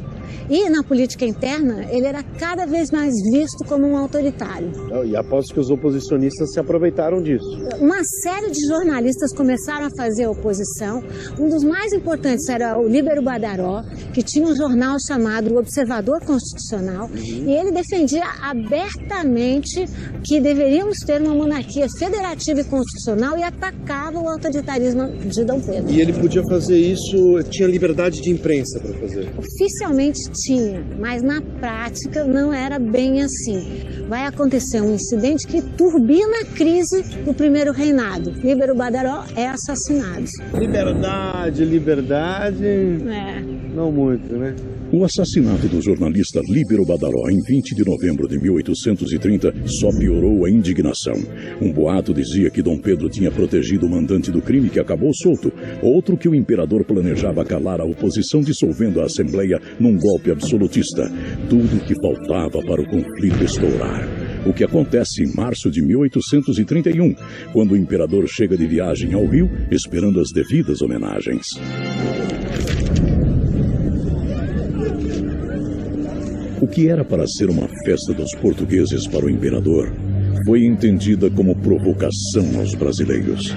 E na política interna, ele era cada vez mais visto como um autoritário. E aposto que os oposicionistas se aproveitaram disso. Uma série de jornalistas começaram a fazer oposição. Um dos mais importantes era o Líbero Badaró, que tinha um jornal chamado O Observador Constitucional. E ele defendia abertamente que deveríamos ter uma monarquia federativa e constitucional e atacava o autoritarismo de Dom Pedro. E ele podia fazer isso, tinha liberdade de imprensa para fazer? Oficialmente tinha, mas na prática não era bem assim. Vai acontecer um incidente que turbina a crise do primeiro reinado. Líbero Badaró é assassinado. Liberdade... Não muito, né? O assassinato do jornalista Líbero Badaró em 20 de novembro de 1830 só piorou a indignação. Um boato dizia que Dom Pedro tinha protegido o mandante do crime que acabou solto. Outro que o imperador planejava calar a oposição dissolvendo a Assembleia num golpe absolutista. Tudo o que faltava para o conflito estourar. O que acontece em março de 1831, quando o imperador chega de viagem ao Rio, esperando as devidas homenagens. O que era para ser uma festa dos portugueses para o imperador, foi entendida como provocação aos brasileiros.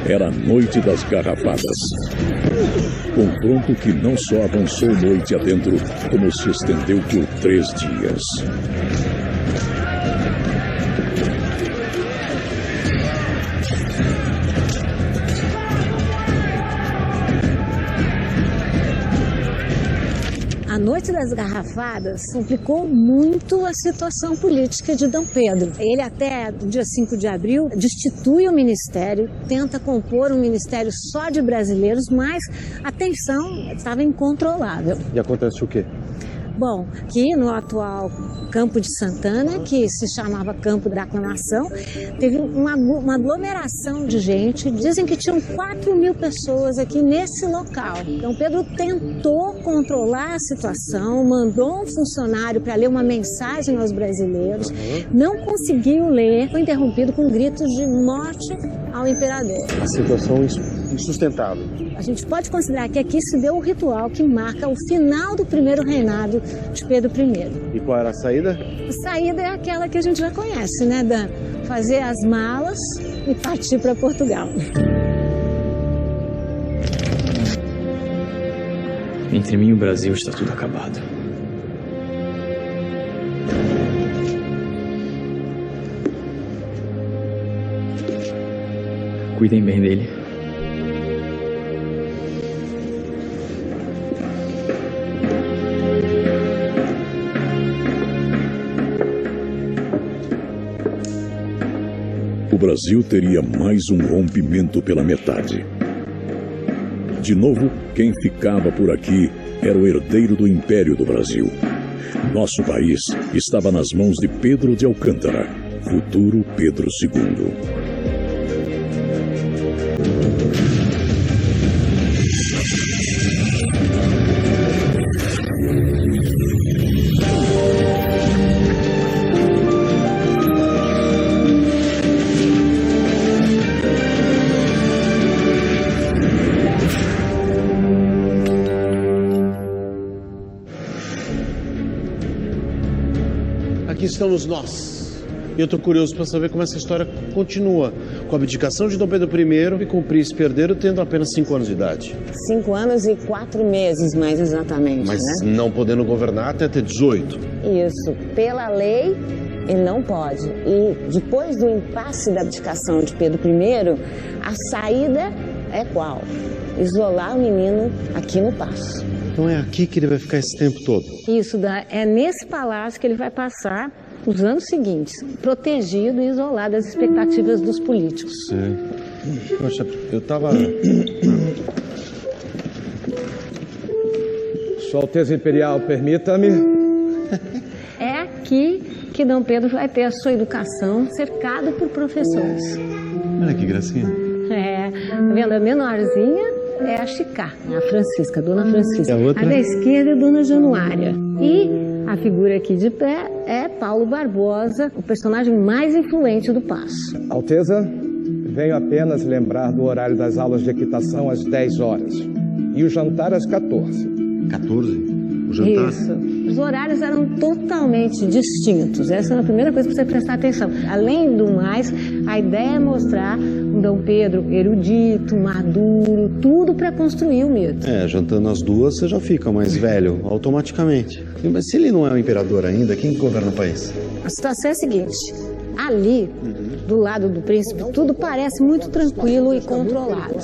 Era a noite das garrafadas. Confronto que não só avançou noite adentro, como se estendeu por 3 dias. A Noite das Garrafadas complicou muito a situação política de Dom Pedro. Ele até o dia 5 de abril destitui o ministério, tenta compor um ministério só de brasileiros, mas a tensão estava incontrolável. E acontece o quê? Bom, que no atual Campo de Santana, que se chamava Campo da Aclamação, teve uma aglomeração de gente. Dizem que tinham 4.000 pessoas aqui nesse local. Então Pedro tentou controlar a situação, mandou um funcionário para ler uma mensagem aos brasileiros, não conseguiu ler, foi interrompido com gritos de morte ao imperador. A situação insustentável. A gente pode considerar que aqui se deu o ritual que marca o final do primeiro reinado de Pedro I. E qual era a saída? A saída é aquela que a gente já conhece, né, Dan? Fazer as malas e partir para Portugal. Entre mim e o Brasil está tudo acabado. cuidem bem dele. O Brasil teria mais um rompimento pela metade. De novo, quem ficava por aqui era o herdeiro do Império do Brasil. Nosso país estava nas mãos de Pedro de Alcântara, futuro Pedro II. Aqui estamos nós. E eu estou curioso para saber como essa história continua. Com a abdicação de Dom Pedro I e com o príncipe herdeiro tendo apenas 5 anos de idade. 5 anos e 4 meses, mais exatamente, Mas né? não podendo governar até ter 18. Isso. Pela lei, ele não pode. E depois do impasse da abdicação de Pedro I, a saída é qual? Isolar o menino aqui no paço. Então é aqui que ele vai ficar esse tempo todo? Isso, é nesse palácio que ele vai passar os anos seguintes, protegido e isolado das expectativas dos políticos. Sim. Poxa, eu tava... Sua Alteza Imperial, permita-me. É aqui que Dom Pedro vai ter a sua educação cercado por professores. Olha que gracinha. Tá vendo? A menorzinha é a Chicá, a Francisca, a Dona Francisca. E a outra? A da esquerda é a Dona Januária. E a figura aqui de pé é Paulo Barbosa, o personagem mais influente do paço. Alteza, venho apenas lembrar do horário das aulas de equitação às 10 horas. E o jantar às 14. 14? O jantar? Isso. Os horários eram totalmente distintos. Essa é a primeira coisa para você prestar atenção. Além do mais, a ideia é mostrar um Dom Pedro erudito, maduro, tudo para construir o mito. Jantando as duas, você já fica mais velho, automaticamente. Mas se ele não é o imperador ainda, quem governa o país? A situação é a seguinte, ali, do lado do príncipe, tudo parece muito tranquilo e controlado.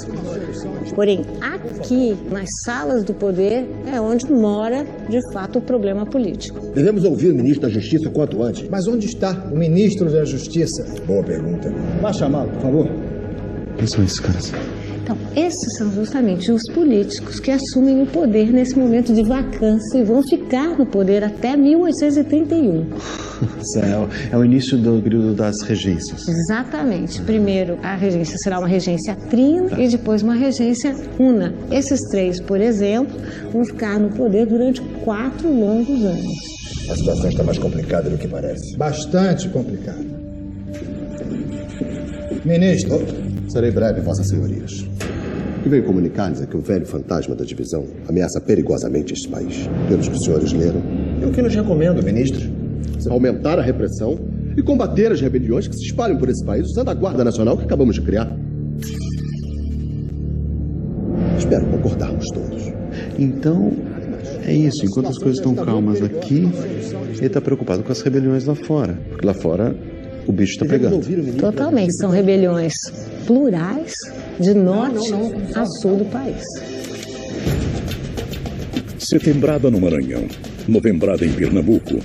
Porém, aqui, nas salas do poder, é onde mora, de fato, o problema político. Devemos ouvir o ministro da Justiça quanto antes. Mas onde está o ministro da Justiça? Boa pergunta. Vá chamá-lo, por favor. Quem são esses caras? Então, esses são justamente os políticos que assumem o poder nesse momento de vacância e vão ficar no poder até 1831. É o início do período das regências. Exatamente. Primeiro, a regência será uma regência trina e depois uma regência una. Esses 3, por exemplo, vão ficar no poder durante 4 longos anos. A situação está mais complicada do que parece. Bastante complicada. Ministro. Serei breve, vossas senhorias. O que venho comunicar-lhes é que o velho fantasma da divisão ameaça perigosamente este país. Pelos que os senhores leram, é o que nos recomendo, ministro. Aumentar a repressão e combater as rebeliões que se espalham por esse país usando a Guarda Nacional que acabamos de criar. Espero concordarmos todos. Então, é isso. Enquanto as coisas estão calmas aqui, ele está preocupado com as rebeliões lá fora. Porque lá fora, o bicho está pegando. Totalmente. São rebeliões plurais de norte a sul do país. Setembrada no Maranhão, novembrada em Pernambuco,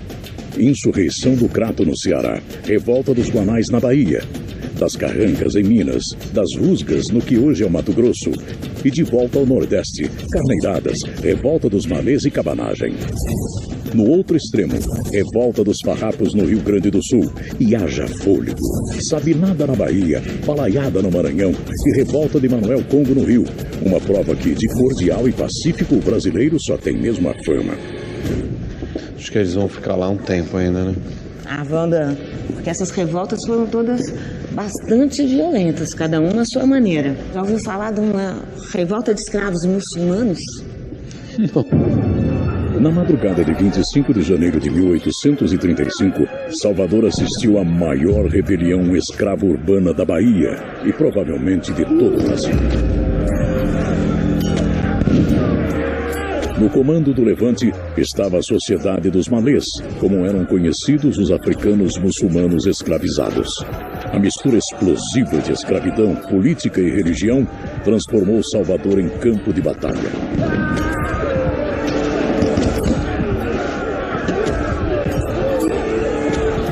insurreição do Crato no Ceará, revolta dos Guanais na Bahia, das Carrancas em Minas, das Rusgas no que hoje é o Mato Grosso, e de volta ao Nordeste, carneiradas, revolta dos Malês e cabanagem. No outro extremo, revolta dos farrapos no Rio Grande do Sul, e haja fôlego. Sabinada na Bahia, balaiada no Maranhão e revolta de Manuel Congo no Rio. Uma prova que de cordial e pacífico o brasileiro só tem mesmo a fama. Acho que eles vão ficar lá um tempo ainda, né? Wanda, porque essas revoltas foram todas bastante violentas, cada uma à sua maneira. Já ouviu falar de uma revolta de escravos muçulmanos? Não. Na madrugada de 25 de janeiro de 1835, Salvador assistiu à maior rebelião escrava urbana da Bahia e provavelmente de todo o Brasil. No comando do levante estava a Sociedade dos Malês, como eram conhecidos os africanos muçulmanos escravizados. A mistura explosiva de escravidão, política e religião transformou Salvador em campo de batalha.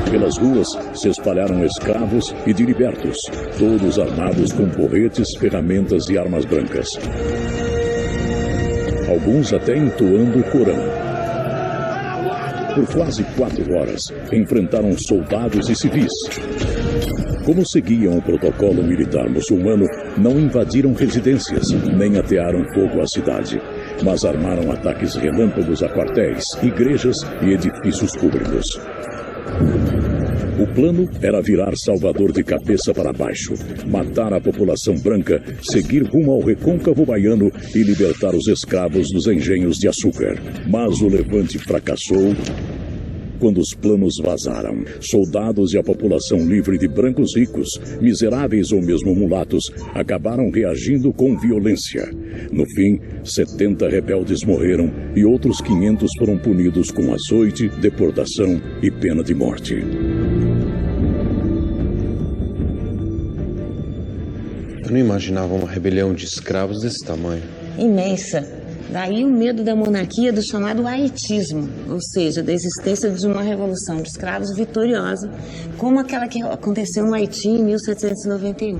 Pelas ruas se espalharam escravos e de libertos, todos armados com porretes, ferramentas e armas brancas. Alguns até entoando o Corão. Por quase 4 horas, enfrentaram soldados e civis. Como seguiam o protocolo militar muçulmano, não invadiram residências, nem atearam fogo à cidade, mas armaram ataques relâmpagos a quartéis, igrejas e edifícios públicos. O plano era virar Salvador de cabeça para baixo, matar a população branca, seguir rumo ao recôncavo baiano e libertar os escravos dos engenhos de açúcar. Mas o levante fracassou quando os planos vazaram. Soldados e a população livre de brancos ricos, miseráveis ou mesmo mulatos, acabaram reagindo com violência. No fim, 70 rebeldes morreram e outros 500 foram punidos com açoite, deportação e pena de morte. Eu não imaginava uma rebelião de escravos desse tamanho. Imensa. Daí o medo da monarquia do chamado haitismo, ou seja, da existência de uma revolução de escravos vitoriosa, como aquela que aconteceu no Haiti em 1791.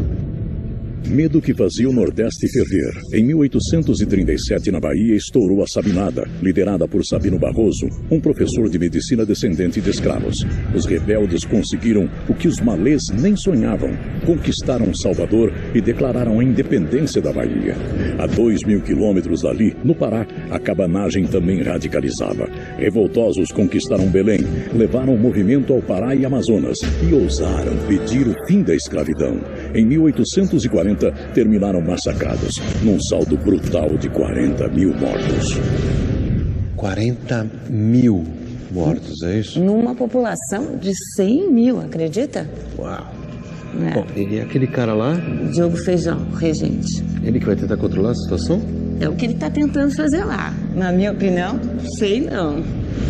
Medo que fazia o Nordeste ferver. Em 1837, na Bahia, estourou a Sabinada, liderada por Sabino Barroso, um professor de medicina descendente de escravos. Os rebeldes conseguiram o que os malês nem sonhavam. Conquistaram Salvador e declararam a independência da Bahia. A 2.000 quilômetros dali, no Pará, a cabanagem também radicalizava. Revoltosos conquistaram Belém, levaram o movimento ao Pará e Amazonas e ousaram pedir o fim da escravidão. Em 1840, terminaram massacrados, num saldo brutal de 40 mil mortos. 40 mil mortos, é isso? Numa população de 100 mil, acredita? Uau! É. Bom, e aquele cara lá? Diogo Feijão, regente. Ele que vai tentar controlar a situação? É o que ele está tentando fazer lá. Na minha opinião, sei não.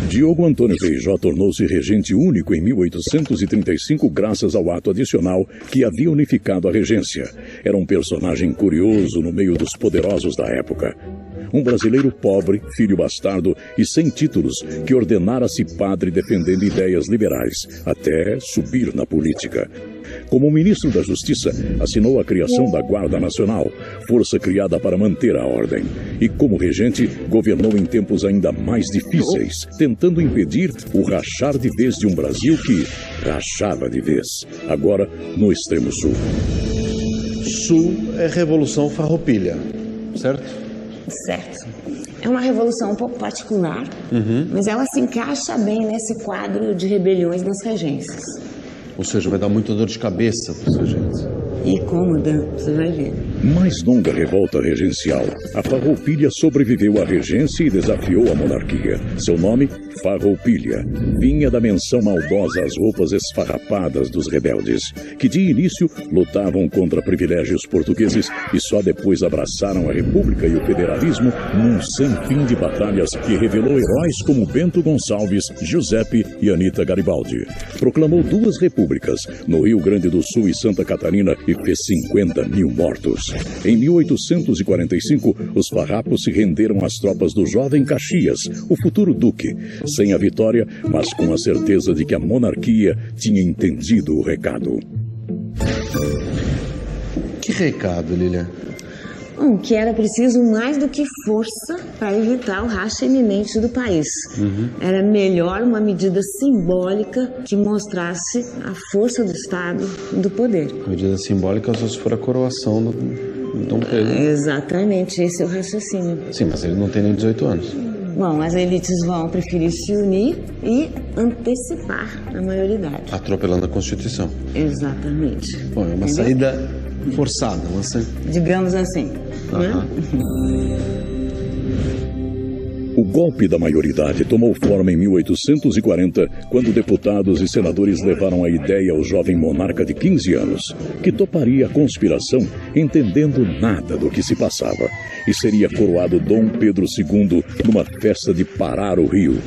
Diogo Antônio Feijó tornou-se regente único em 1835 graças ao ato adicional que havia unificado a regência. Era um personagem curioso no meio dos poderosos da época. Um brasileiro pobre, filho bastardo e sem títulos, que ordenara-se padre defendendo ideias liberais, até subir na política. Como ministro da Justiça, assinou a criação da Guarda Nacional, força criada para manter a ordem. E como regente, governou em tempos ainda mais difíceis, tentando impedir o rachar de vez de um Brasil que rachava de vez, agora no extremo sul. Sul é Revolução Farroupilha, certo? Certo. É uma revolução um pouco particular, mas ela se encaixa bem nesse quadro de rebeliões nas regências. Ou seja, vai dar muita dor de cabeça para os regentes. E como, Dan? Você vai ver. Mais longa revolta regencial. A Farroupilha sobreviveu à regência e desafiou a monarquia. Seu nome, Farroupilha, vinha da menção maldosa às roupas esfarrapadas dos rebeldes, que de início lutavam contra privilégios portugueses e só depois abraçaram a República e o federalismo num sem fim de batalhas que revelou heróis como Bento Gonçalves, Giuseppe e Anita Garibaldi. Proclamou 2 repúblicas, no Rio Grande do Sul e Santa Catarina, e fez 50 mil mortos. Em 1845, os farrapos se renderam às tropas do jovem Caxias, o futuro duque, sem a vitória, mas com a certeza de que a monarquia tinha entendido o recado. Que recado, Lilian? Bom, que era preciso mais do que força para evitar o racha iminente do país. Era melhor uma medida simbólica que mostrasse a força do Estado e do poder. Medida simbólica só se for a coroação do Dom Pedro. Exatamente, esse é o raciocínio. Sim, mas ele não tem nem 18 anos. Bom, as elites vão preferir se unir e antecipar a maioridade. Atropelando a Constituição. Exatamente. Bom, é uma saída forçada, digamos assim. Né? O golpe da maioridade tomou forma em 1840, quando deputados e senadores levaram a ideia ao jovem monarca de 15 anos, que toparia a conspiração entendendo nada do que se passava. e seria coroado Dom Pedro II numa festa de parar o rio.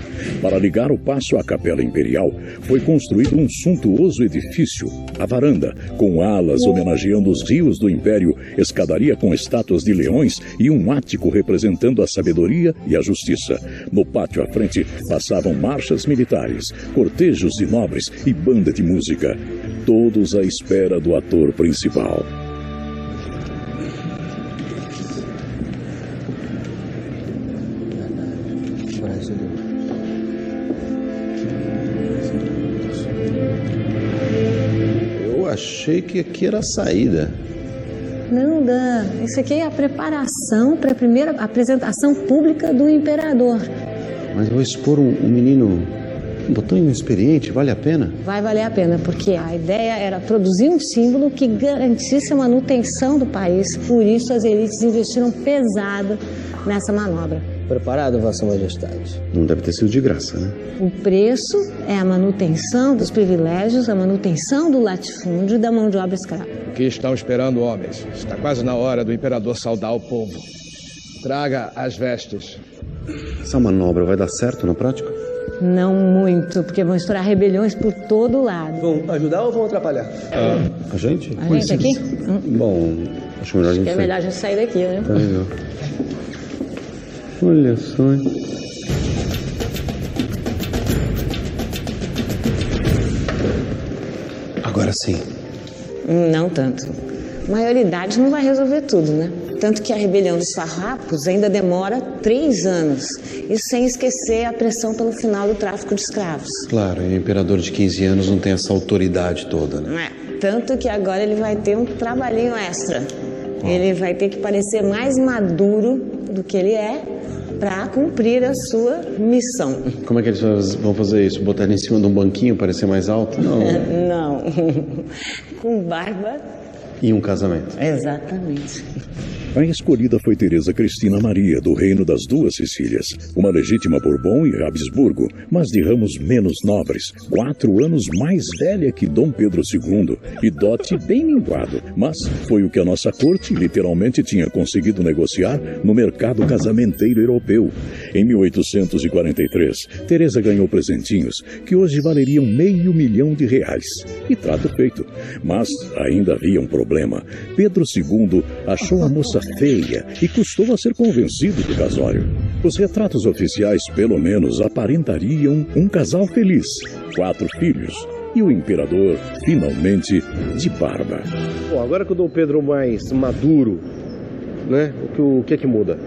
Para ligar o paço à Capela Imperial, foi construído um suntuoso edifício, a varanda, com alas homenageando os rios do Império, escadaria com estátuas de leões e um ático representando a sabedoria e a justiça. No pátio à frente passavam marchas militares, cortejos de nobres e banda de música, todos à espera do ator principal. Eu achei que aqui era a saída. Não, Dan. Isso aqui é a preparação para a primeira apresentação pública do imperador. Mas vou expor um menino tão inexperiente, vale a pena? Vai valer a pena, porque a ideia era produzir um símbolo que garantisse a manutenção do país. Por isso as elites investiram pesado nessa manobra. Preparado, Vossa Majestade. Não deve ter sido de graça, né? O preço é a manutenção dos privilégios, a manutenção do latifúndio e da mão de obra escrava. O que estão esperando, homens? Está quase na hora do imperador saudar o povo. Traga as vestes. Essa manobra vai dar certo na prática? Não muito, porque vão estourar rebeliões por todo lado. Vão ajudar ou vão atrapalhar? A gente? A gente aqui? Bom, acho melhor a gente sair. É melhor a gente sair daqui, né? Tá legal. Olha só, hein? Agora sim. Não tanto. Maioridade não vai resolver tudo, né? Tanto que a rebelião dos farrapos ainda demora 3 anos. Isso sem esquecer a pressão pelo final do tráfico de escravos. Claro, e o imperador de 15 anos não tem essa autoridade toda, né? Tanto que agora ele vai ter um trabalhinho extra. Ele vai ter que parecer mais maduro do que ele é para cumprir a sua missão. Como é que eles vão fazer isso? Botar ele em cima de um banquinho para parecer mais alto? Não. Não. Com barba. E um casamento. Exatamente. A escolhida foi Teresa Cristina Maria, do Reino das Duas Sicílias, uma legítima Bourbon e Habsburgo, mas de ramos menos nobres, 4 anos mais velha que Dom Pedro II, e dote bem minguado, mas foi o que a nossa corte literalmente tinha conseguido negociar no mercado casamenteiro europeu. Em 1843, Teresa ganhou presentinhos que hoje valeriam R$500 mil. E trato feito. Mas ainda havia um problema. Pedro II achou a moça feia e custou a ser convencido do casório. Os retratos oficiais, pelo menos, aparentariam um casal feliz, 4 filhos e o imperador, finalmente, de barba. Bom, agora que o Dom Pedro mais maduro, né? O que é que muda?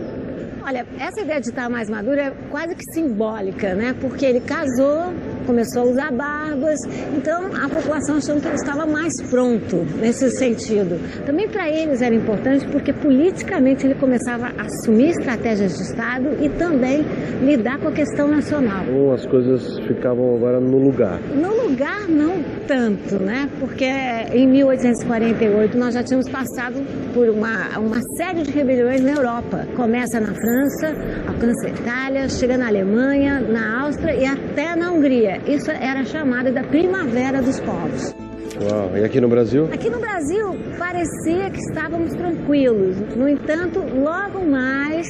Olha, essa ideia de estar mais maduro é quase que simbólica, né? Porque ele casou, começou a usar barbas, então a população achando que ele estava mais pronto nesse sentido. Também para eles era importante porque politicamente ele começava a assumir estratégias de Estado e também lidar com a questão nacional. Então as coisas ficavam agora no lugar. No lugar não tanto, né? Porque em 1848 nós já tínhamos passado por uma série de rebeliões na Europa. Começa na França, alcança a Itália, chega na Alemanha, na Áustria e até na Hungria. Isso era chamado da Primavera dos Povos. Uau, e aqui no Brasil? Aqui no Brasil parecia que estávamos tranquilos. No entanto, logo mais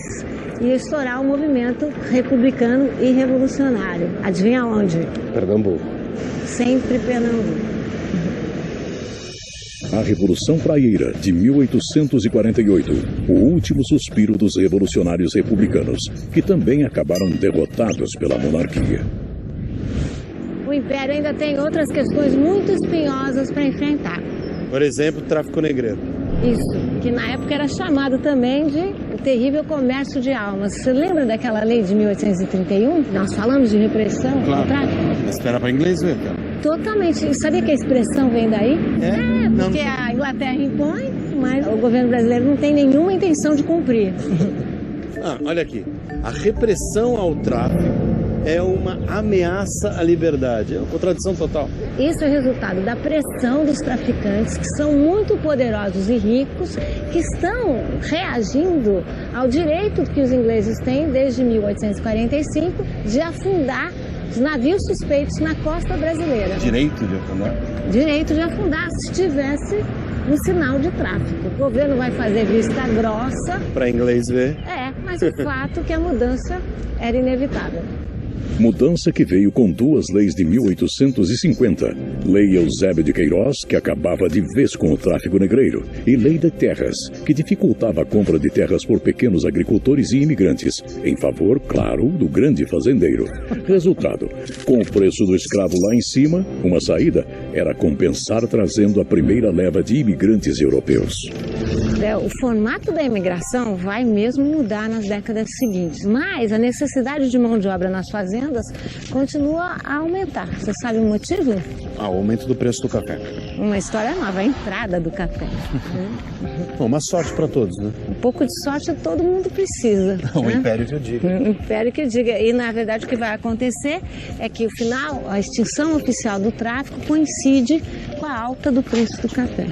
ia estourar o movimento republicano e revolucionário. Adivinha onde? Pernambuco. Sempre Pernambuco. A Revolução Praieira, de 1848, o último suspiro dos revolucionários republicanos, que também acabaram derrotados pela monarquia. O Império ainda tem outras questões muito espinhosas para enfrentar. Por exemplo, o tráfico negreiro. Isso, que na época era chamado também de o terrível comércio de almas. Você lembra daquela lei de 1831? Nós falamos de repressão, claro. Tráfico. Espera para inglês ver, cara. Totalmente. E sabia que a expressão vem daí? Porque a Inglaterra impõe, mas o governo brasileiro não tem nenhuma intenção de cumprir. Olha aqui. A repressão ao tráfico é uma ameaça à liberdade. É uma contradição total. Isso é resultado da pressão dos traficantes, que são muito poderosos e ricos, que estão reagindo ao direito que os ingleses têm desde 1845 de afundar os navios suspeitos na costa brasileira. Direito de afundar? Direito de afundar se tivesse um sinal de tráfico. O governo vai fazer vista grossa. Para inglês ver. Mas o fato é que a mudança era inevitável. Mudança que veio com duas leis de 1850. Lei Eusébio de Queiroz, que acabava de vez com o tráfico negreiro, e Lei de Terras, que dificultava a compra de terras por pequenos agricultores e imigrantes, em favor, claro, do grande fazendeiro. Resultado, com o preço do escravo lá em cima, uma saída era compensar trazendo a primeira leva de imigrantes europeus. O formato da imigração vai mesmo mudar nas décadas seguintes, mas a necessidade de mão de obra nas fazendas continua a aumentar. Você sabe o motivo? O aumento do preço do café. Uma história nova, a entrada do café. Bom, uma sorte para todos, né? Um pouco de sorte todo mundo precisa. O império que eu diga. O império que eu diga. E, na verdade, o que vai acontecer é que o final, a extinção oficial do tráfico coincide com a alta do preço do café.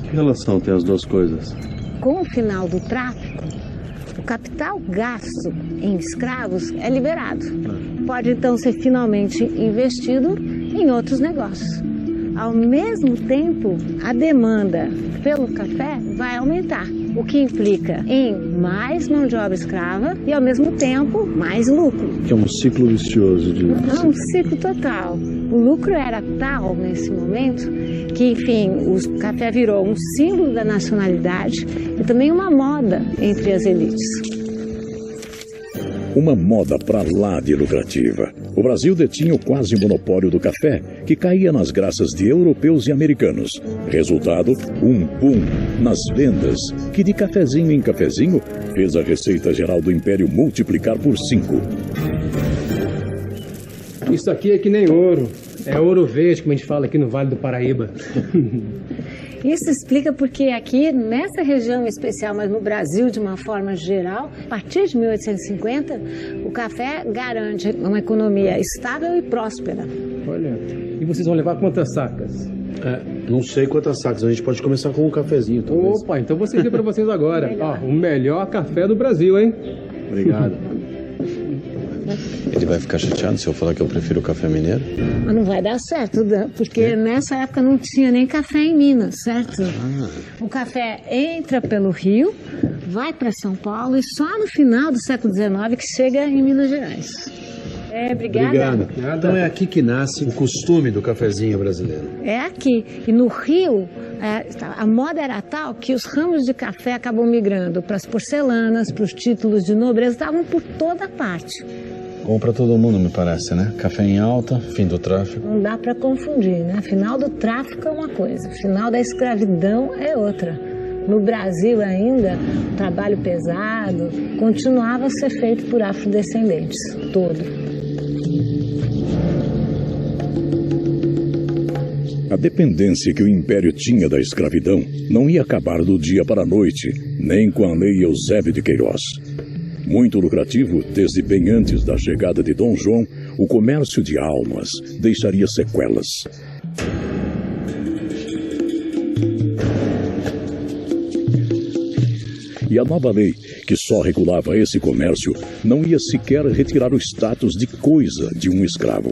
Que relação tem as duas coisas? Com o final do tráfico, o capital gasto em escravos é liberado. Pode então ser finalmente investido em outros negócios. Ao mesmo tempo, a demanda pelo café vai aumentar, o que implica em mais mão de obra escrava e, ao mesmo tempo, mais lucro. Que é um ciclo vicioso de... É um ciclo total. O lucro era tal nesse momento que, enfim, o café virou um símbolo da nacionalidade e também uma moda entre as elites. Uma moda pra lá de lucrativa. O Brasil detinha o quase monopólio do café, que caía nas graças de europeus e americanos. Resultado, um boom nas vendas, que de cafezinho em cafezinho fez a receita geral do Império multiplicar por 5. Isso aqui é que nem ouro. É ouro verde, como a gente fala aqui no Vale do Paraíba. Isso explica porque aqui, nessa região especial, mas no Brasil de uma forma geral, a partir de 1850, o café garante uma economia estável e próspera. Olha, e vocês vão levar quantas sacas? Não sei quantas sacas, a gente pode começar com um cafezinho, talvez. Opa, então vou servir para vocês agora. O melhor café do Brasil, hein? Obrigado. Ele vai ficar chateado se eu falar que eu prefiro o café mineiro? Mas não vai dar certo, porque nessa época não tinha nem café em Minas, certo? O café entra pelo Rio, vai para São Paulo e só no final do século XIX que chega em Minas Gerais. Obrigada. Obrigado. Então é aqui que nasce o costume do cafezinho brasileiro. É aqui. E no Rio, a moda era tal que os ramos de café acabam migrando para as porcelanas, para os títulos de nobreza, estavam por toda parte. Bom para todo mundo, me parece, né? Café em alta, fim do tráfico. Não dá para confundir, né? Final do tráfico é uma coisa, final da escravidão é outra. No Brasil ainda, o trabalho pesado continuava a ser feito por afrodescendentes, todo. A dependência que o Império tinha da escravidão não ia acabar do dia para a noite, nem com a Lei Eusébio de Queiroz. Muito lucrativo, desde bem antes da chegada de Dom João, o comércio de almas deixaria sequelas. E a nova lei, que só regulava esse comércio, não ia sequer retirar o status de coisa de um escravo.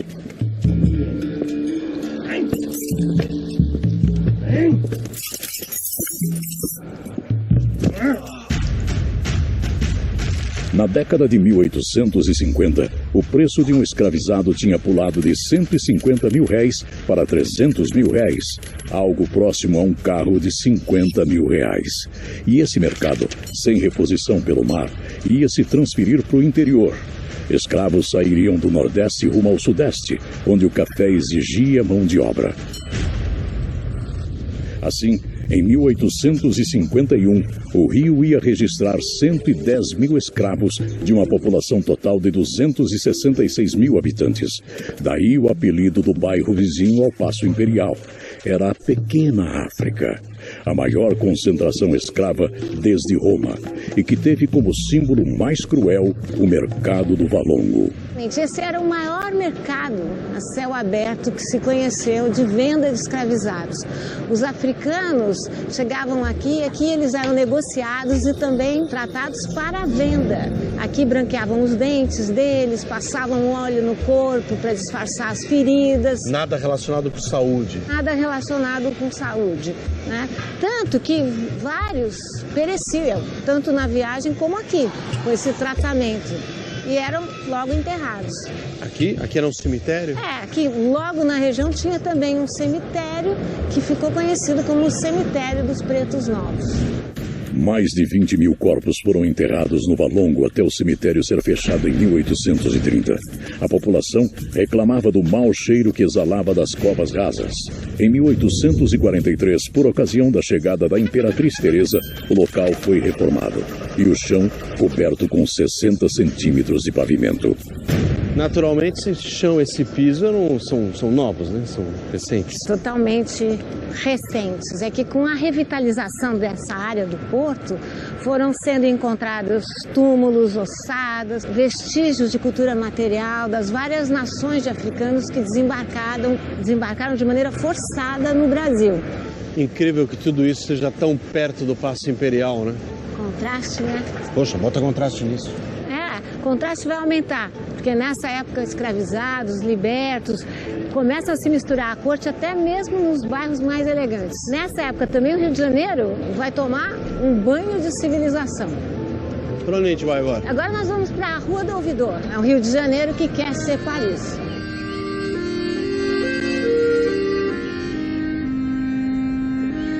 Na década de 1850, o preço de um escravizado tinha pulado de 150 mil réis para 300 mil réis, algo próximo a um carro de 50 mil réis. E esse mercado, sem reposição pelo mar, ia se transferir para o interior. Escravos sairiam do Nordeste rumo ao Sudeste, onde o café exigia mão de obra. Assim, em 1851, o Rio ia registrar 110 mil escravos de uma população total de 266 mil habitantes. Daí o apelido do bairro vizinho ao Paço Imperial. Era a Pequena África, a maior concentração escrava desde Roma, e que teve como símbolo mais cruel o mercado do Valongo. Esse era o maior mercado a céu aberto que se conheceu de venda de escravizados. Os africanos chegavam aqui eles eram negociados e também tratados para a venda. Aqui branqueavam os dentes deles, passavam óleo no corpo para disfarçar as feridas. Nada relacionado com saúde. Nada relacionado com saúde, né? Tanto que vários pereciam, tanto na viagem como aqui, com esse tratamento. E eram logo enterrados. Aqui era um cemitério? Aqui logo na região tinha também um cemitério que ficou conhecido como o Cemitério dos Pretos Novos. Mais de 20 mil corpos foram enterrados no Valongo até o cemitério ser fechado em 1830. A população reclamava do mau cheiro que exalava das covas rasas. Em 1843, por ocasião da chegada da Imperatriz Teresa, o local foi reformado e o chão coberto com 60 centímetros de pavimento. Naturalmente, esse chão, esse piso são novos, né? São recentes. Totalmente recentes. É que com a revitalização dessa área do porto, foram sendo encontrados túmulos, ossadas, vestígios de cultura material das várias nações de africanos que desembarcaram de maneira forçada no Brasil. Incrível que tudo isso seja tão perto do Paço Imperial, né? Contraste, né? Poxa, bota contraste nisso. Contraste vai aumentar, porque nessa época escravizados, libertos, começam a se misturar a corte até mesmo nos bairros mais elegantes. Nessa época também o Rio de Janeiro vai tomar um banho de civilização. Para onde a gente vai agora? Agora nós vamos para a Rua do Ouvidor, é o Rio de Janeiro que quer ser Paris.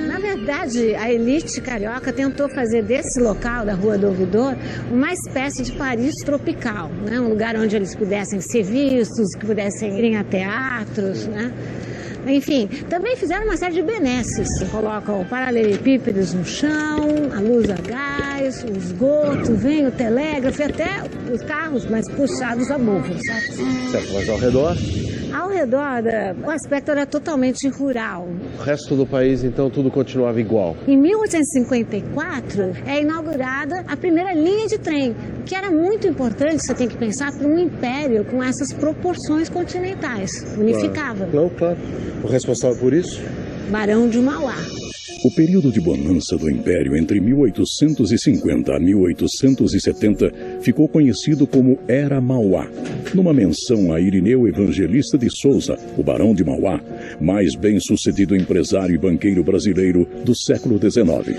Na verdade, a elite carioca tentou fazer desse local, da Rua do Ouvidor, uma espécie de Paris tropical, né? Um lugar onde eles pudessem ser vistos, que pudessem irem a teatros, né? Enfim, também fizeram uma série de benesses. Colocam paralelepípedos no chão, a luz a gás, o esgoto, vem o telégrafo e até os carros mais puxados a burro, sabe? Certo, mas ao redor? Ao redor, o aspecto era totalmente rural. O resto do país, então, tudo continuava igual. Em 1854, é inaugurada a primeira linha de trem, que era muito importante, você tem que pensar, para um império com essas proporções continentais. Unificava. Claro. O responsável por isso? Barão de Mauá. O período de bonança do Império entre 1850 a 1870 ficou conhecido como Era Mauá, numa menção a Irineu Evangelista de Souza, o Barão de Mauá, mais bem-sucedido empresário e banqueiro brasileiro do século XIX.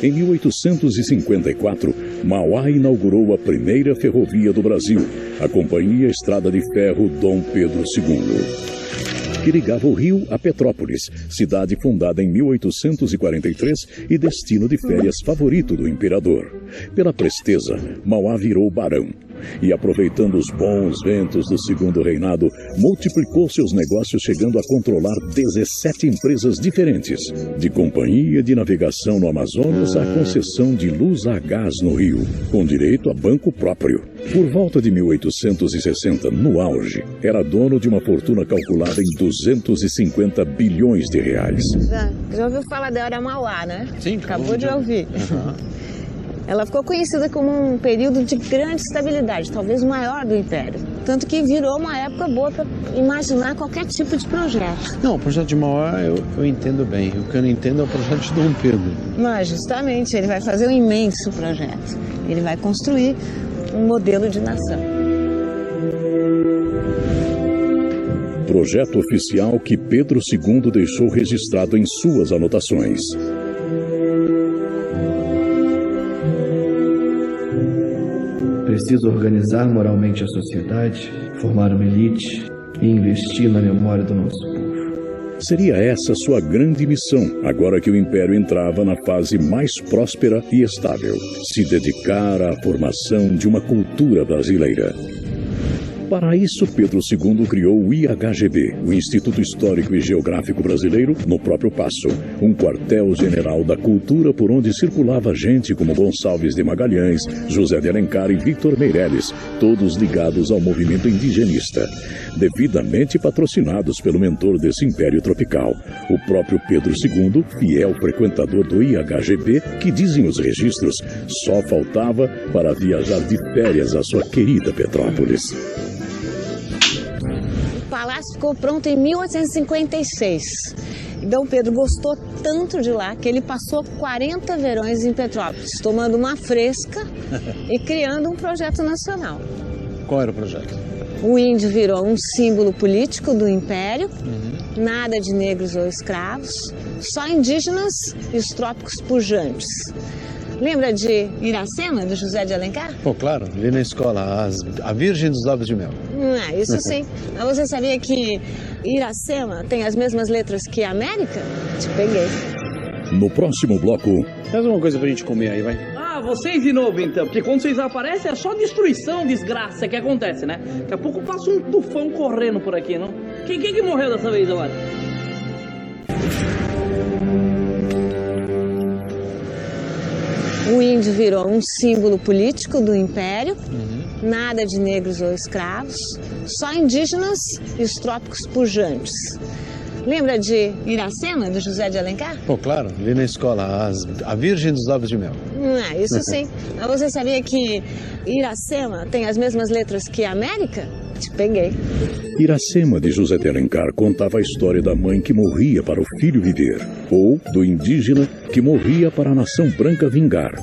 Em 1854, Mauá inaugurou a primeira ferrovia do Brasil, a Companhia Estrada de Ferro Dom Pedro II. Que ligava o Rio a Petrópolis, cidade fundada em 1843 e destino de férias favorito do imperador. Pela presteza, Mauá virou barão e, aproveitando os bons ventos do segundo reinado, multiplicou seus negócios, chegando a controlar 17 empresas diferentes, de companhia de navegação no Amazonas à concessão de luz a gás no Rio, com direito a banco próprio. Por volta de 1860, no auge, era dono de uma fortuna calculada em 250 bilhões de reais. Já ouviu falar da Era Mauá, né? Sim. Acabou de ouvir. Uhum. Ela ficou conhecida como um período de grande estabilidade, talvez o maior do Império. Tanto que virou uma época boa para imaginar qualquer tipo de projeto. Não, o projeto de Mauá eu entendo bem. O que eu não entendo é o projeto de Dom Pedro. Mas, justamente, ele vai fazer um imenso projeto. Ele vai construir um modelo de nação. Projeto oficial que Pedro II deixou registrado em suas anotações. Preciso organizar moralmente a sociedade, formar uma elite e investir na memória do nosso povo. Seria essa sua grande missão, agora que o Império entrava na fase mais próspera e estável: se dedicar à formação de uma cultura brasileira. Para isso, Pedro II criou o IHGB, o Instituto Histórico e Geográfico Brasileiro, no próprio Paço, um quartel-general da cultura por onde circulava gente como Gonçalves de Magalhães, José de Alencar e Victor Meirelles, todos ligados ao movimento indigenista, devidamente patrocinados pelo mentor desse império tropical, o próprio Pedro II, fiel frequentador do IHGB, que dizem os registros, só faltava para viajar de férias à sua querida Petrópolis. O palácio ficou pronto em 1856. Dom Pedro gostou tanto de lá que ele passou 40 verões em Petrópolis, tomando uma fresca e criando um projeto nacional. Qual era o projeto? O índio virou um símbolo político do império, nada de negros ou escravos, só indígenas e os trópicos pujantes. Lembra de Iracema, de José de Alencar? Pô, claro, li na escola, a Virgem dos Ovos de Mel. Isso sim. Mas você sabia que Iracema tem as mesmas letras que América? Te peguei. No próximo bloco... Faz uma coisa pra gente comer aí, vai. Ah, vocês de novo então, porque quando vocês aparecem é só destruição, desgraça que acontece, né? Daqui a pouco passa um tufão correndo por aqui, não? Quem que morreu dessa vez agora? O índio virou um símbolo político do império, nada de negros ou escravos, só indígenas e os trópicos pujantes. Lembra de Iracema, de José de Alencar? Pô, claro, li na escola, a Virgem dos Ovos de Mel. Isso sim. Mas você sabia que Iracema tem as mesmas letras que América? Te peguei. Iracema, de José de Alencar, contava a história da mãe que morria para o filho viver, ou do indígena que morria para a nação branca vingar.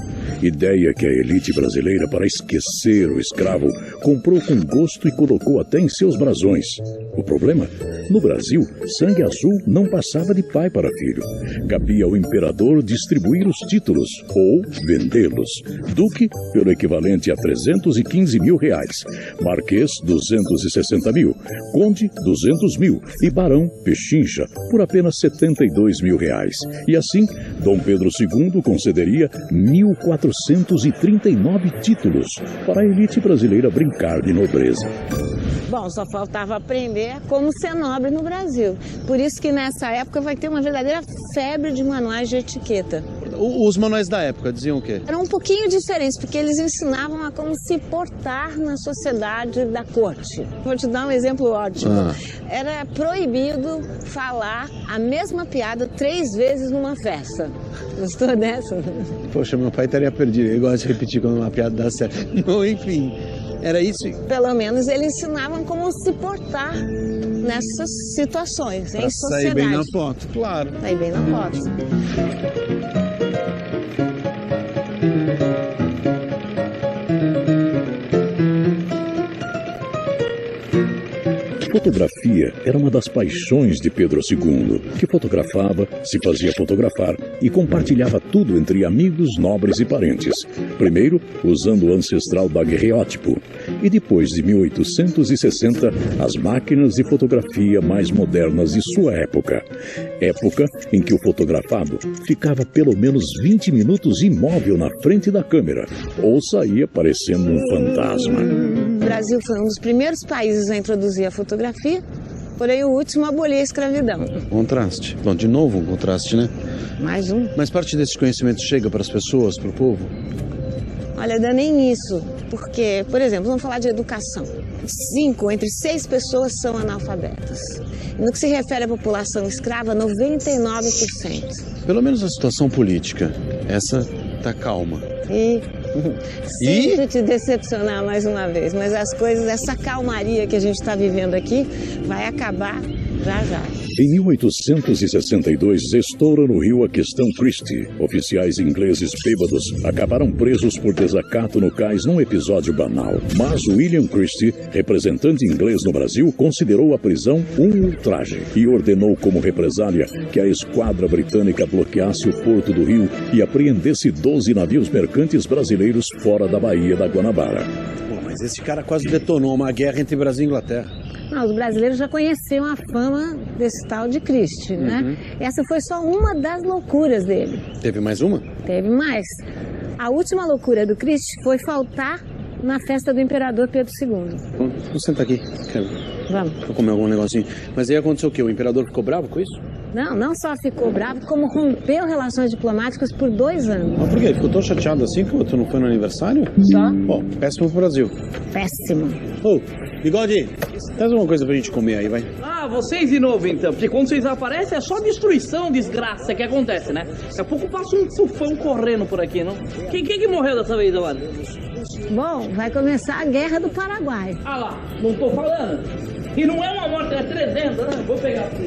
Ideia que a elite brasileira, para esquecer o escravo, comprou com gosto e colocou até em seus brasões. O problema? No Brasil, sangue azul não passava de pai para filho. Cabia ao imperador distribuir os títulos ou vendê-los. Duque, pelo equivalente a 315 mil reais. Marquês, 260 mil. Conde, 200 mil. E barão, pechincha, por apenas 72 mil reais. E assim, Dom Pedro II concederia 1.439 títulos para a elite brasileira brincar de nobreza. Bom, só faltava aprender como ser nobre no Brasil. Por isso que nessa época vai ter uma verdadeira febre de manuais de etiqueta. Os manuais da época diziam o quê? Eram um pouquinho diferentes, porque eles ensinavam a como se portar na sociedade da corte. Vou te dar um exemplo ótimo. Era proibido falar a mesma piada 3 vezes numa festa. Gostou dessa? Poxa, meu pai estaria perdido. Ele gosta de repetir quando uma piada dá certo. Bom, enfim, era isso? Pelo menos eles ensinavam como se portar nessas situações, em sociedade. Sair bem na foto, claro. Sair bem na foto. Fotografia era uma das paixões de Pedro II, que fotografava, se fazia fotografar e compartilhava tudo entre amigos, nobres e parentes. Primeiro, usando o ancestral daguerreótipo, e depois de 1860, as máquinas de fotografia mais modernas de sua época. Época em que o fotografado ficava pelo menos 20 minutos imóvel na frente da câmera, ou saía parecendo um fantasma. O Brasil foi um dos primeiros países a introduzir a fotografia, porém o último a abolir a escravidão. Contraste. Bom, de novo um contraste, né? Mais um. Mas parte desse conhecimento chega para as pessoas, para o povo? Olha, dá nem isso, porque, por exemplo, vamos falar de educação. 5 entre 6 pessoas são analfabetas. No que se refere à população escrava, 99%. Pelo menos a situação política, essa tá calma. Sinto te decepcionar mais uma vez, mas as coisas, essa calmaria que a gente está vivendo aqui, vai acabar já já. Em 1862, estoura no Rio a questão Christie. Oficiais ingleses bêbados acabaram presos por desacato no cais num episódio banal. Mas William Christie, representante inglês no Brasil, considerou a prisão um ultraje e ordenou como represália que a esquadra britânica bloqueasse o porto do Rio e apreendesse 12 navios mercantes brasileiros fora da Baía da Guanabara. Pô, mas esse cara quase detonou uma guerra entre Brasil e Inglaterra. Não, os brasileiros já conheciam a fama desse tal de Christie, né? Essa foi só uma das loucuras dele. Teve mais uma? Teve mais. A última loucura do Christie foi faltar na festa do imperador Pedro II. Vamos sentar aqui. Vamos. Vou comer algum negocinho. Mas aí aconteceu o quê? O imperador ficou bravo com isso? Não só ficou bravo, como rompeu relações diplomáticas por 2 anos. Mas por quê? Ficou tão chateado assim que tu não foi no aniversário? Só? Bom, péssimo pro Brasil. Péssimo. Ô, Bigode, traz uma coisa pra gente comer aí, vai. Ah, vocês de novo então, porque quando vocês aparecem é só destruição, desgraça que acontece, né? Daqui a pouco passa um tufão correndo por aqui, não? Quem que morreu dessa vez agora? Bom, vai começar a Guerra do Paraguai. Ah lá, não tô falando. E não é uma morte, é 300, né? Vou pegar aqui.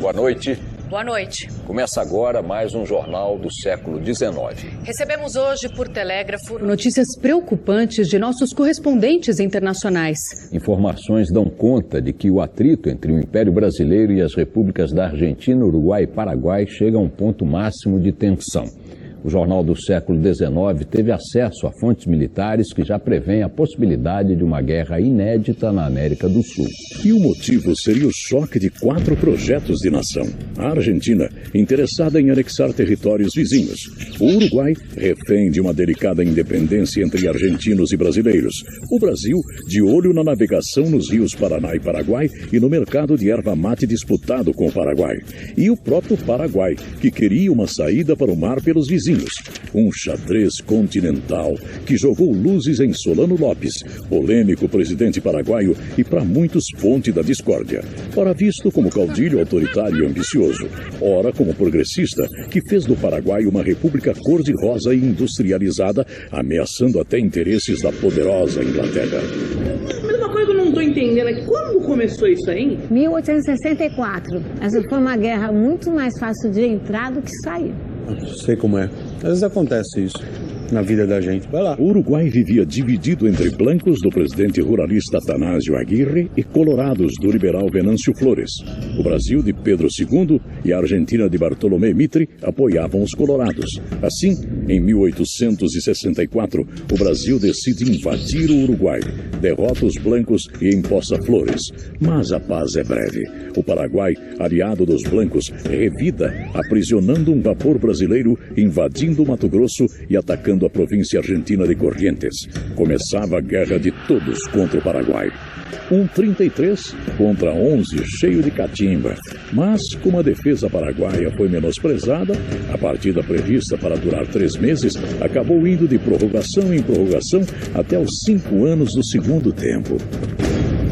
Boa noite. Boa noite. Começa agora mais um jornal do século XIX. Recebemos hoje por telégrafo notícias preocupantes de nossos correspondentes internacionais. Informações dão conta de que o atrito entre o Império Brasileiro e as repúblicas da Argentina, Uruguai e Paraguai chega a um ponto máximo de tensão. O jornal do século XIX teve acesso a fontes militares que já prevêem a possibilidade de uma guerra inédita na América do Sul. E o motivo seria o choque de 4 projetos de nação. A Argentina, interessada em anexar territórios vizinhos. O Uruguai, refém de uma delicada independência entre argentinos e brasileiros. O Brasil, de olho na navegação nos rios Paraná e Paraguai e no mercado de erva mate disputado com o Paraguai. E o próprio Paraguai, que queria uma saída para o mar pelos vizinhos. Um xadrez continental que jogou luzes em Solano Lopes, polêmico presidente paraguaio e para muitos fonte da discórdia. Ora visto como caudilho autoritário e ambicioso, ora como progressista que fez do Paraguai uma república cor-de-rosa e industrializada, ameaçando até interesses da poderosa Inglaterra. Mas uma coisa que eu não estou entendendo é que quando começou isso aí? 1864. Essa foi uma guerra muito mais fácil de entrar do que sair. Sei como é. Às vezes acontece isso na vida da gente. Vai lá. O Uruguai vivia dividido entre blancos do presidente ruralista Atanásio Aguirre e colorados do liberal Venâncio Flores. O Brasil de Pedro II e a Argentina de Bartolomé Mitre apoiavam os colorados. Assim, em 1864, o Brasil decide invadir o Uruguai, derrota os blancos e empossa Flores. Mas a paz é breve. O Paraguai, aliado dos blancos, revida, aprisionando um vapor brasileiro, invadindo o Mato Grosso e atacando a província argentina de Corrientes. Começava a guerra de todos contra o Paraguai. Um 33 contra 11, cheio de catimba. Mas, como a defesa paraguaia foi menosprezada, a partida prevista para durar 3 meses acabou indo de prorrogação em prorrogação até os 5 anos do segundo tempo.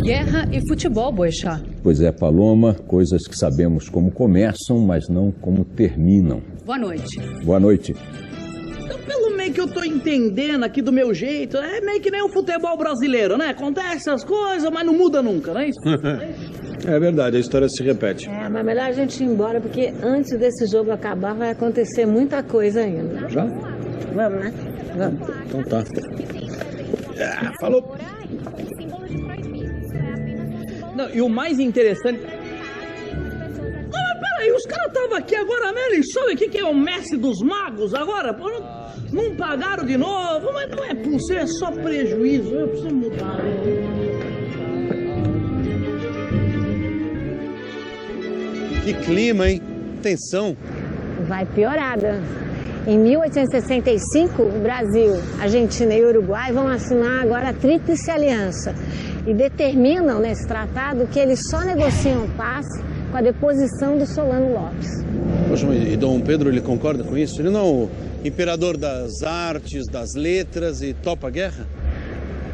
Guerra e futebol, Boechat. Pois é, Paloma, coisas que sabemos como começam, mas não como terminam. Boa noite. Boa noite. Pelo meio que eu tô entendendo aqui do meu jeito, é meio que nem o futebol brasileiro, né? Acontece as coisas, mas não muda nunca, não é isso? É verdade, a história se repete. Mas melhor a gente ir embora, porque antes desse jogo acabar vai acontecer muita coisa ainda. Já? Vamos, né? Vamos. Então tá. Falou. Não, e o mais interessante... Peraí, os caras estavam aqui agora mesmo, eles sabem que é o Messi dos magos agora? Pô, não pagaram de novo, mas não é possível, é só prejuízo, eu preciso mudar. Que clima, hein? Tensão. Vai piorar, Dan. Em 1865, o Brasil, Argentina e Uruguai vão assinar agora a Tríplice Aliança e determinam nesse tratado que eles só negociam paz com a deposição do Solano Lopes. Poxa, e Dom Pedro, ele concorda com isso? Ele não é o imperador das artes, das letras e topa a guerra?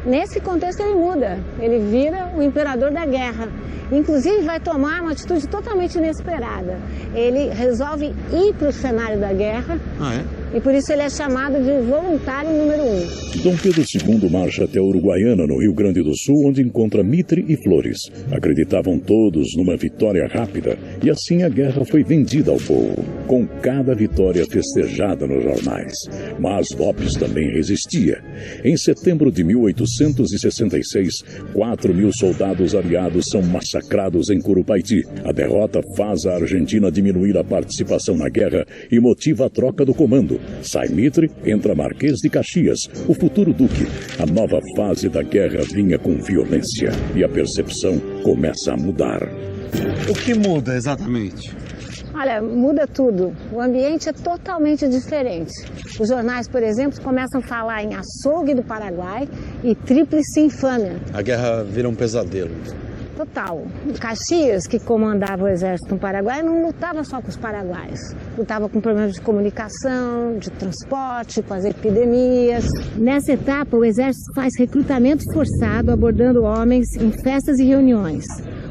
Nesse contexto ele muda, ele vira o imperador da guerra. Inclusive vai tomar uma atitude totalmente inesperada. Ele resolve ir para o cenário da guerra. Ah, é? E por isso ele é chamado de voluntário número 1. Dom Pedro II marcha até Uruguaiana, no Rio Grande do Sul, onde encontra Mitre e Flores. Acreditavam todos numa vitória rápida, e assim a guerra foi vendida ao povo, com cada vitória festejada nos jornais. Mas Lopes também resistia. Em setembro de 1866, 4.000 soldados aliados são massacrados em Curupaiti. A derrota faz a Argentina diminuir a participação na guerra e motiva a troca do comando. Sai Mitre, entra Marquês de Caxias, o futuro duque. A nova fase da guerra vinha com violência e a percepção começa a mudar. O que muda exatamente? Olha, muda tudo. O ambiente é totalmente diferente. Os jornais, por exemplo, começam a falar em açougue do Paraguai e tríplice infâmia. A guerra vira um pesadelo. Total. Caxias, que comandava o exército no Paraguai, não lutava só com os paraguaios. Lutava com problemas de comunicação, de transporte, com as epidemias. Nessa etapa, o exército faz recrutamento forçado, abordando homens em festas e reuniões.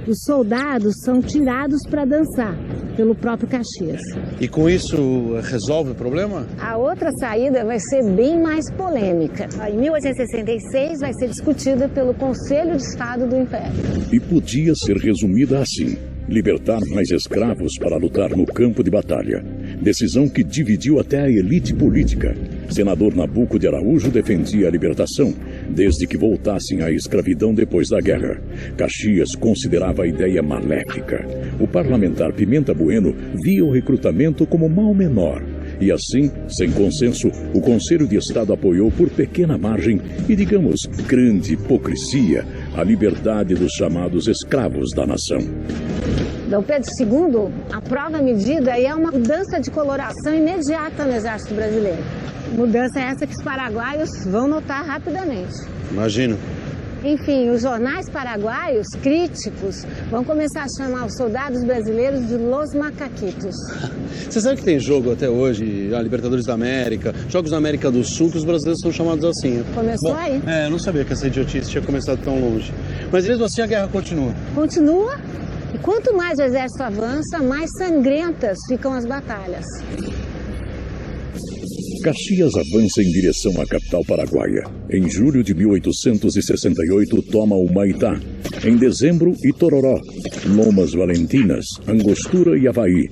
Os soldados são tirados para dançar pelo próprio Caxias. E com isso resolve o problema? A outra saída vai ser bem mais polêmica. Em 1866 vai ser discutida pelo Conselho de Estado do Império. E podia ser resumida assim: libertar mais escravos para lutar no campo de batalha. Decisão que dividiu até a elite política. Senador Nabuco de Araújo defendia a libertação, desde que voltassem à escravidão depois da guerra. Caxias considerava a ideia maléfica. O parlamentar Pimenta Bueno via o recrutamento como mal menor. E assim, sem consenso, o Conselho de Estado apoiou por pequena margem e, digamos, grande hipocrisia, a liberdade dos chamados escravos da nação. Dom Pedro II aprova a medida e é uma mudança de coloração imediata no exército brasileiro. Mudança essa que os paraguaios vão notar rapidamente. Imagino. Enfim, os jornais paraguaios, críticos, vão começar a chamar os soldados brasileiros de Los Macaquitos. Você sabe que tem jogo até hoje, a Libertadores da América, Jogos da América do Sul, que os brasileiros são chamados assim. Começou aí? Eu não sabia que essa idiotice tinha começado tão longe. Mas mesmo assim a guerra continua. Continua? E quanto mais o exército avança, mais sangrentas ficam as batalhas. Caxias avança em direção à capital paraguaia. Em julho de 1868, toma o Maitá. Em dezembro, Itororó, Lomas Valentinas, Angostura e Havaí.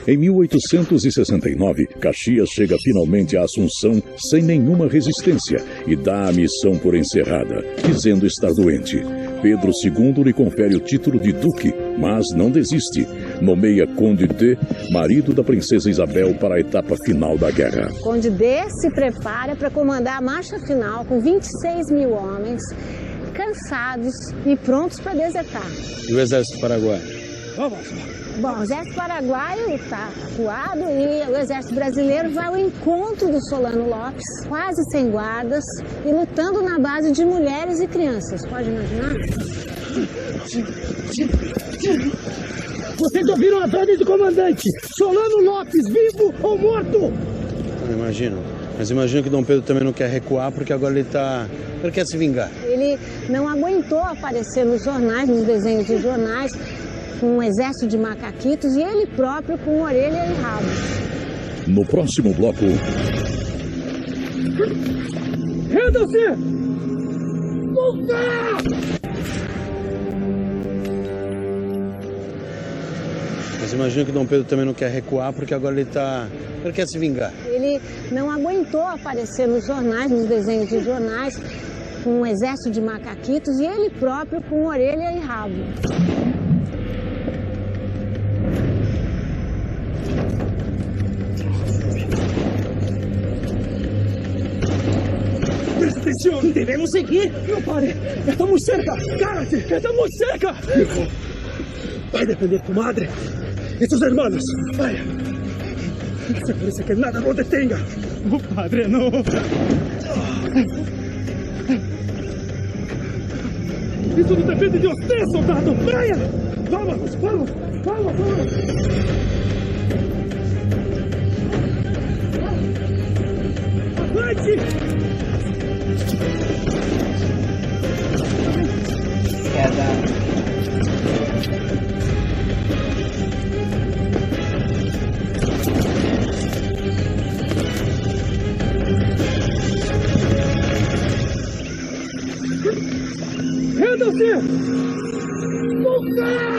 Em 1869, Caxias chega finalmente a Assunção sem nenhuma resistência e dá a missão por encerrada, dizendo estar doente. Pedro II lhe confere o título de duque, mas não desiste. Nomeia Conde D, marido da princesa Isabel, para a etapa final da guerra. Conde D se prepara para comandar a marcha final com 26 mil homens, cansados e prontos para desertar. E o exército paraguaio? Bom, o exército paraguaio está acuado e o exército brasileiro vai ao encontro do Solano Lopes, quase sem guardas e lutando na base de mulheres e crianças. Pode imaginar? Vocês ouviram as ordens do comandante? Solano Lopes, vivo ou morto? Eu imagino. Mas imagino que Dom Pedro também não quer recuar, porque agora ele quer se vingar. Ele não aguentou aparecer nos jornais, nos desenhos dos jornais, com um exército de macaquitos e ele próprio com orelha e rabo. No próximo bloco... Rendam-se! Luta! Mas imagino que Dom Pedro também não quer recuar, porque agora ele quer se vingar. Ele não aguentou aparecer nos jornais, nos desenhos dos jornais, com um exército de macaquitos e ele próprio com orelha e rabo. Presta atenção! Devemos seguir! Não pare! Estamos cerca! Cálate! Estamos cerca! Vai depender de tu madre y tus hermanos. Vaya. Se parece que nada lo detenga. Oh, padre, no. Isso não depende de você, soldado. Vaya. Vamos, vamos, vamos, vamos. Avante! Rendam-se! Luta!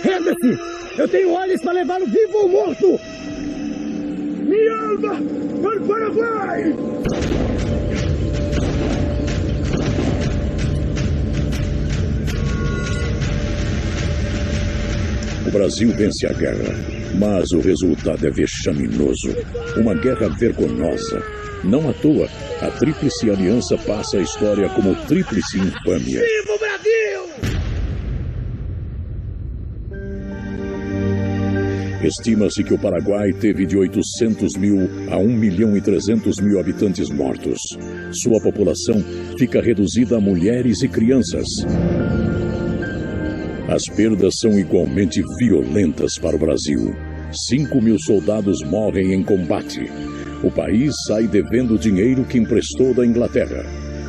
Renda-se! Eu tenho olhos para levá-lo vivo ou morto! Me selva para o Paraguai! O Brasil vence a guerra, mas o resultado é vexaminoso. Uma guerra vergonhosa. Não à toa, a Tríplice Aliança passa a história como Tríplice Infâmia. Viva o Brasil! Estima-se que o Paraguai teve de 800 mil a 1.300.000 habitantes mortos. Sua população fica reduzida a mulheres e crianças. As perdas são igualmente violentas para o Brasil. 5.000 soldados morrem em combate. O país sai devendo o dinheiro que emprestou da Inglaterra.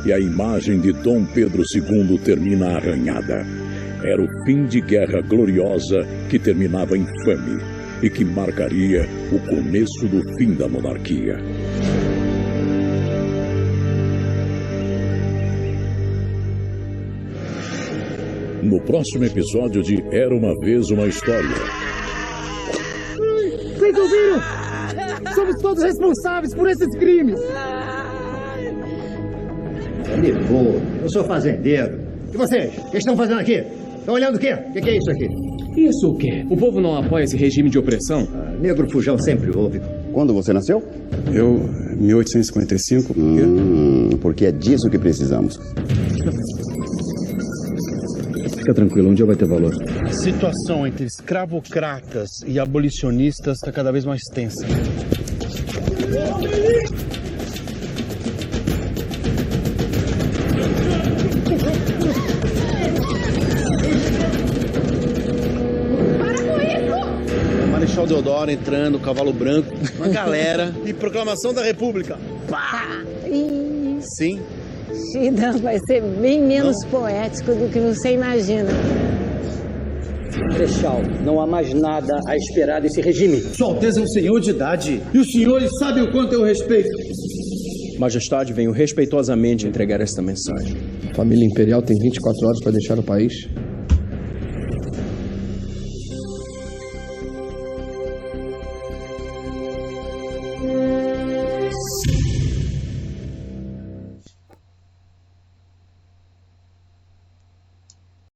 E a imagem de Dom Pedro II termina arranhada. Era o fim de guerra gloriosa que terminava infame e que marcaria o começo do fim da monarquia. No próximo episódio de Era uma Vez uma História. Vocês ouviram? Somos todos responsáveis por esses crimes. Levou. Eu sou fazendeiro. E vocês? O que estão fazendo aqui? Estão olhando o quê? O que é isso aqui? Isso o quê? O povo não apoia esse regime de opressão? Negro fujão sempre houve. Quando você nasceu? Eu, 1855. Por quê? Porque é disso que precisamos. Fica tranquilo, um dia vai ter valor. A situação entre escravocratas e abolicionistas está cada vez mais tensa. Marechal Deodoro entrando, cavalo branco, uma galera. E proclamação da República. Pá! Sim. Não, vai ser bem menos poético do que você imagina. Marechal, não há mais nada a esperar desse regime. Sua Alteza é um senhor de idade. E os senhores sabem o quanto eu respeito. Majestade, venho respeitosamente entregar esta mensagem. A família imperial tem 24 horas para deixar o país.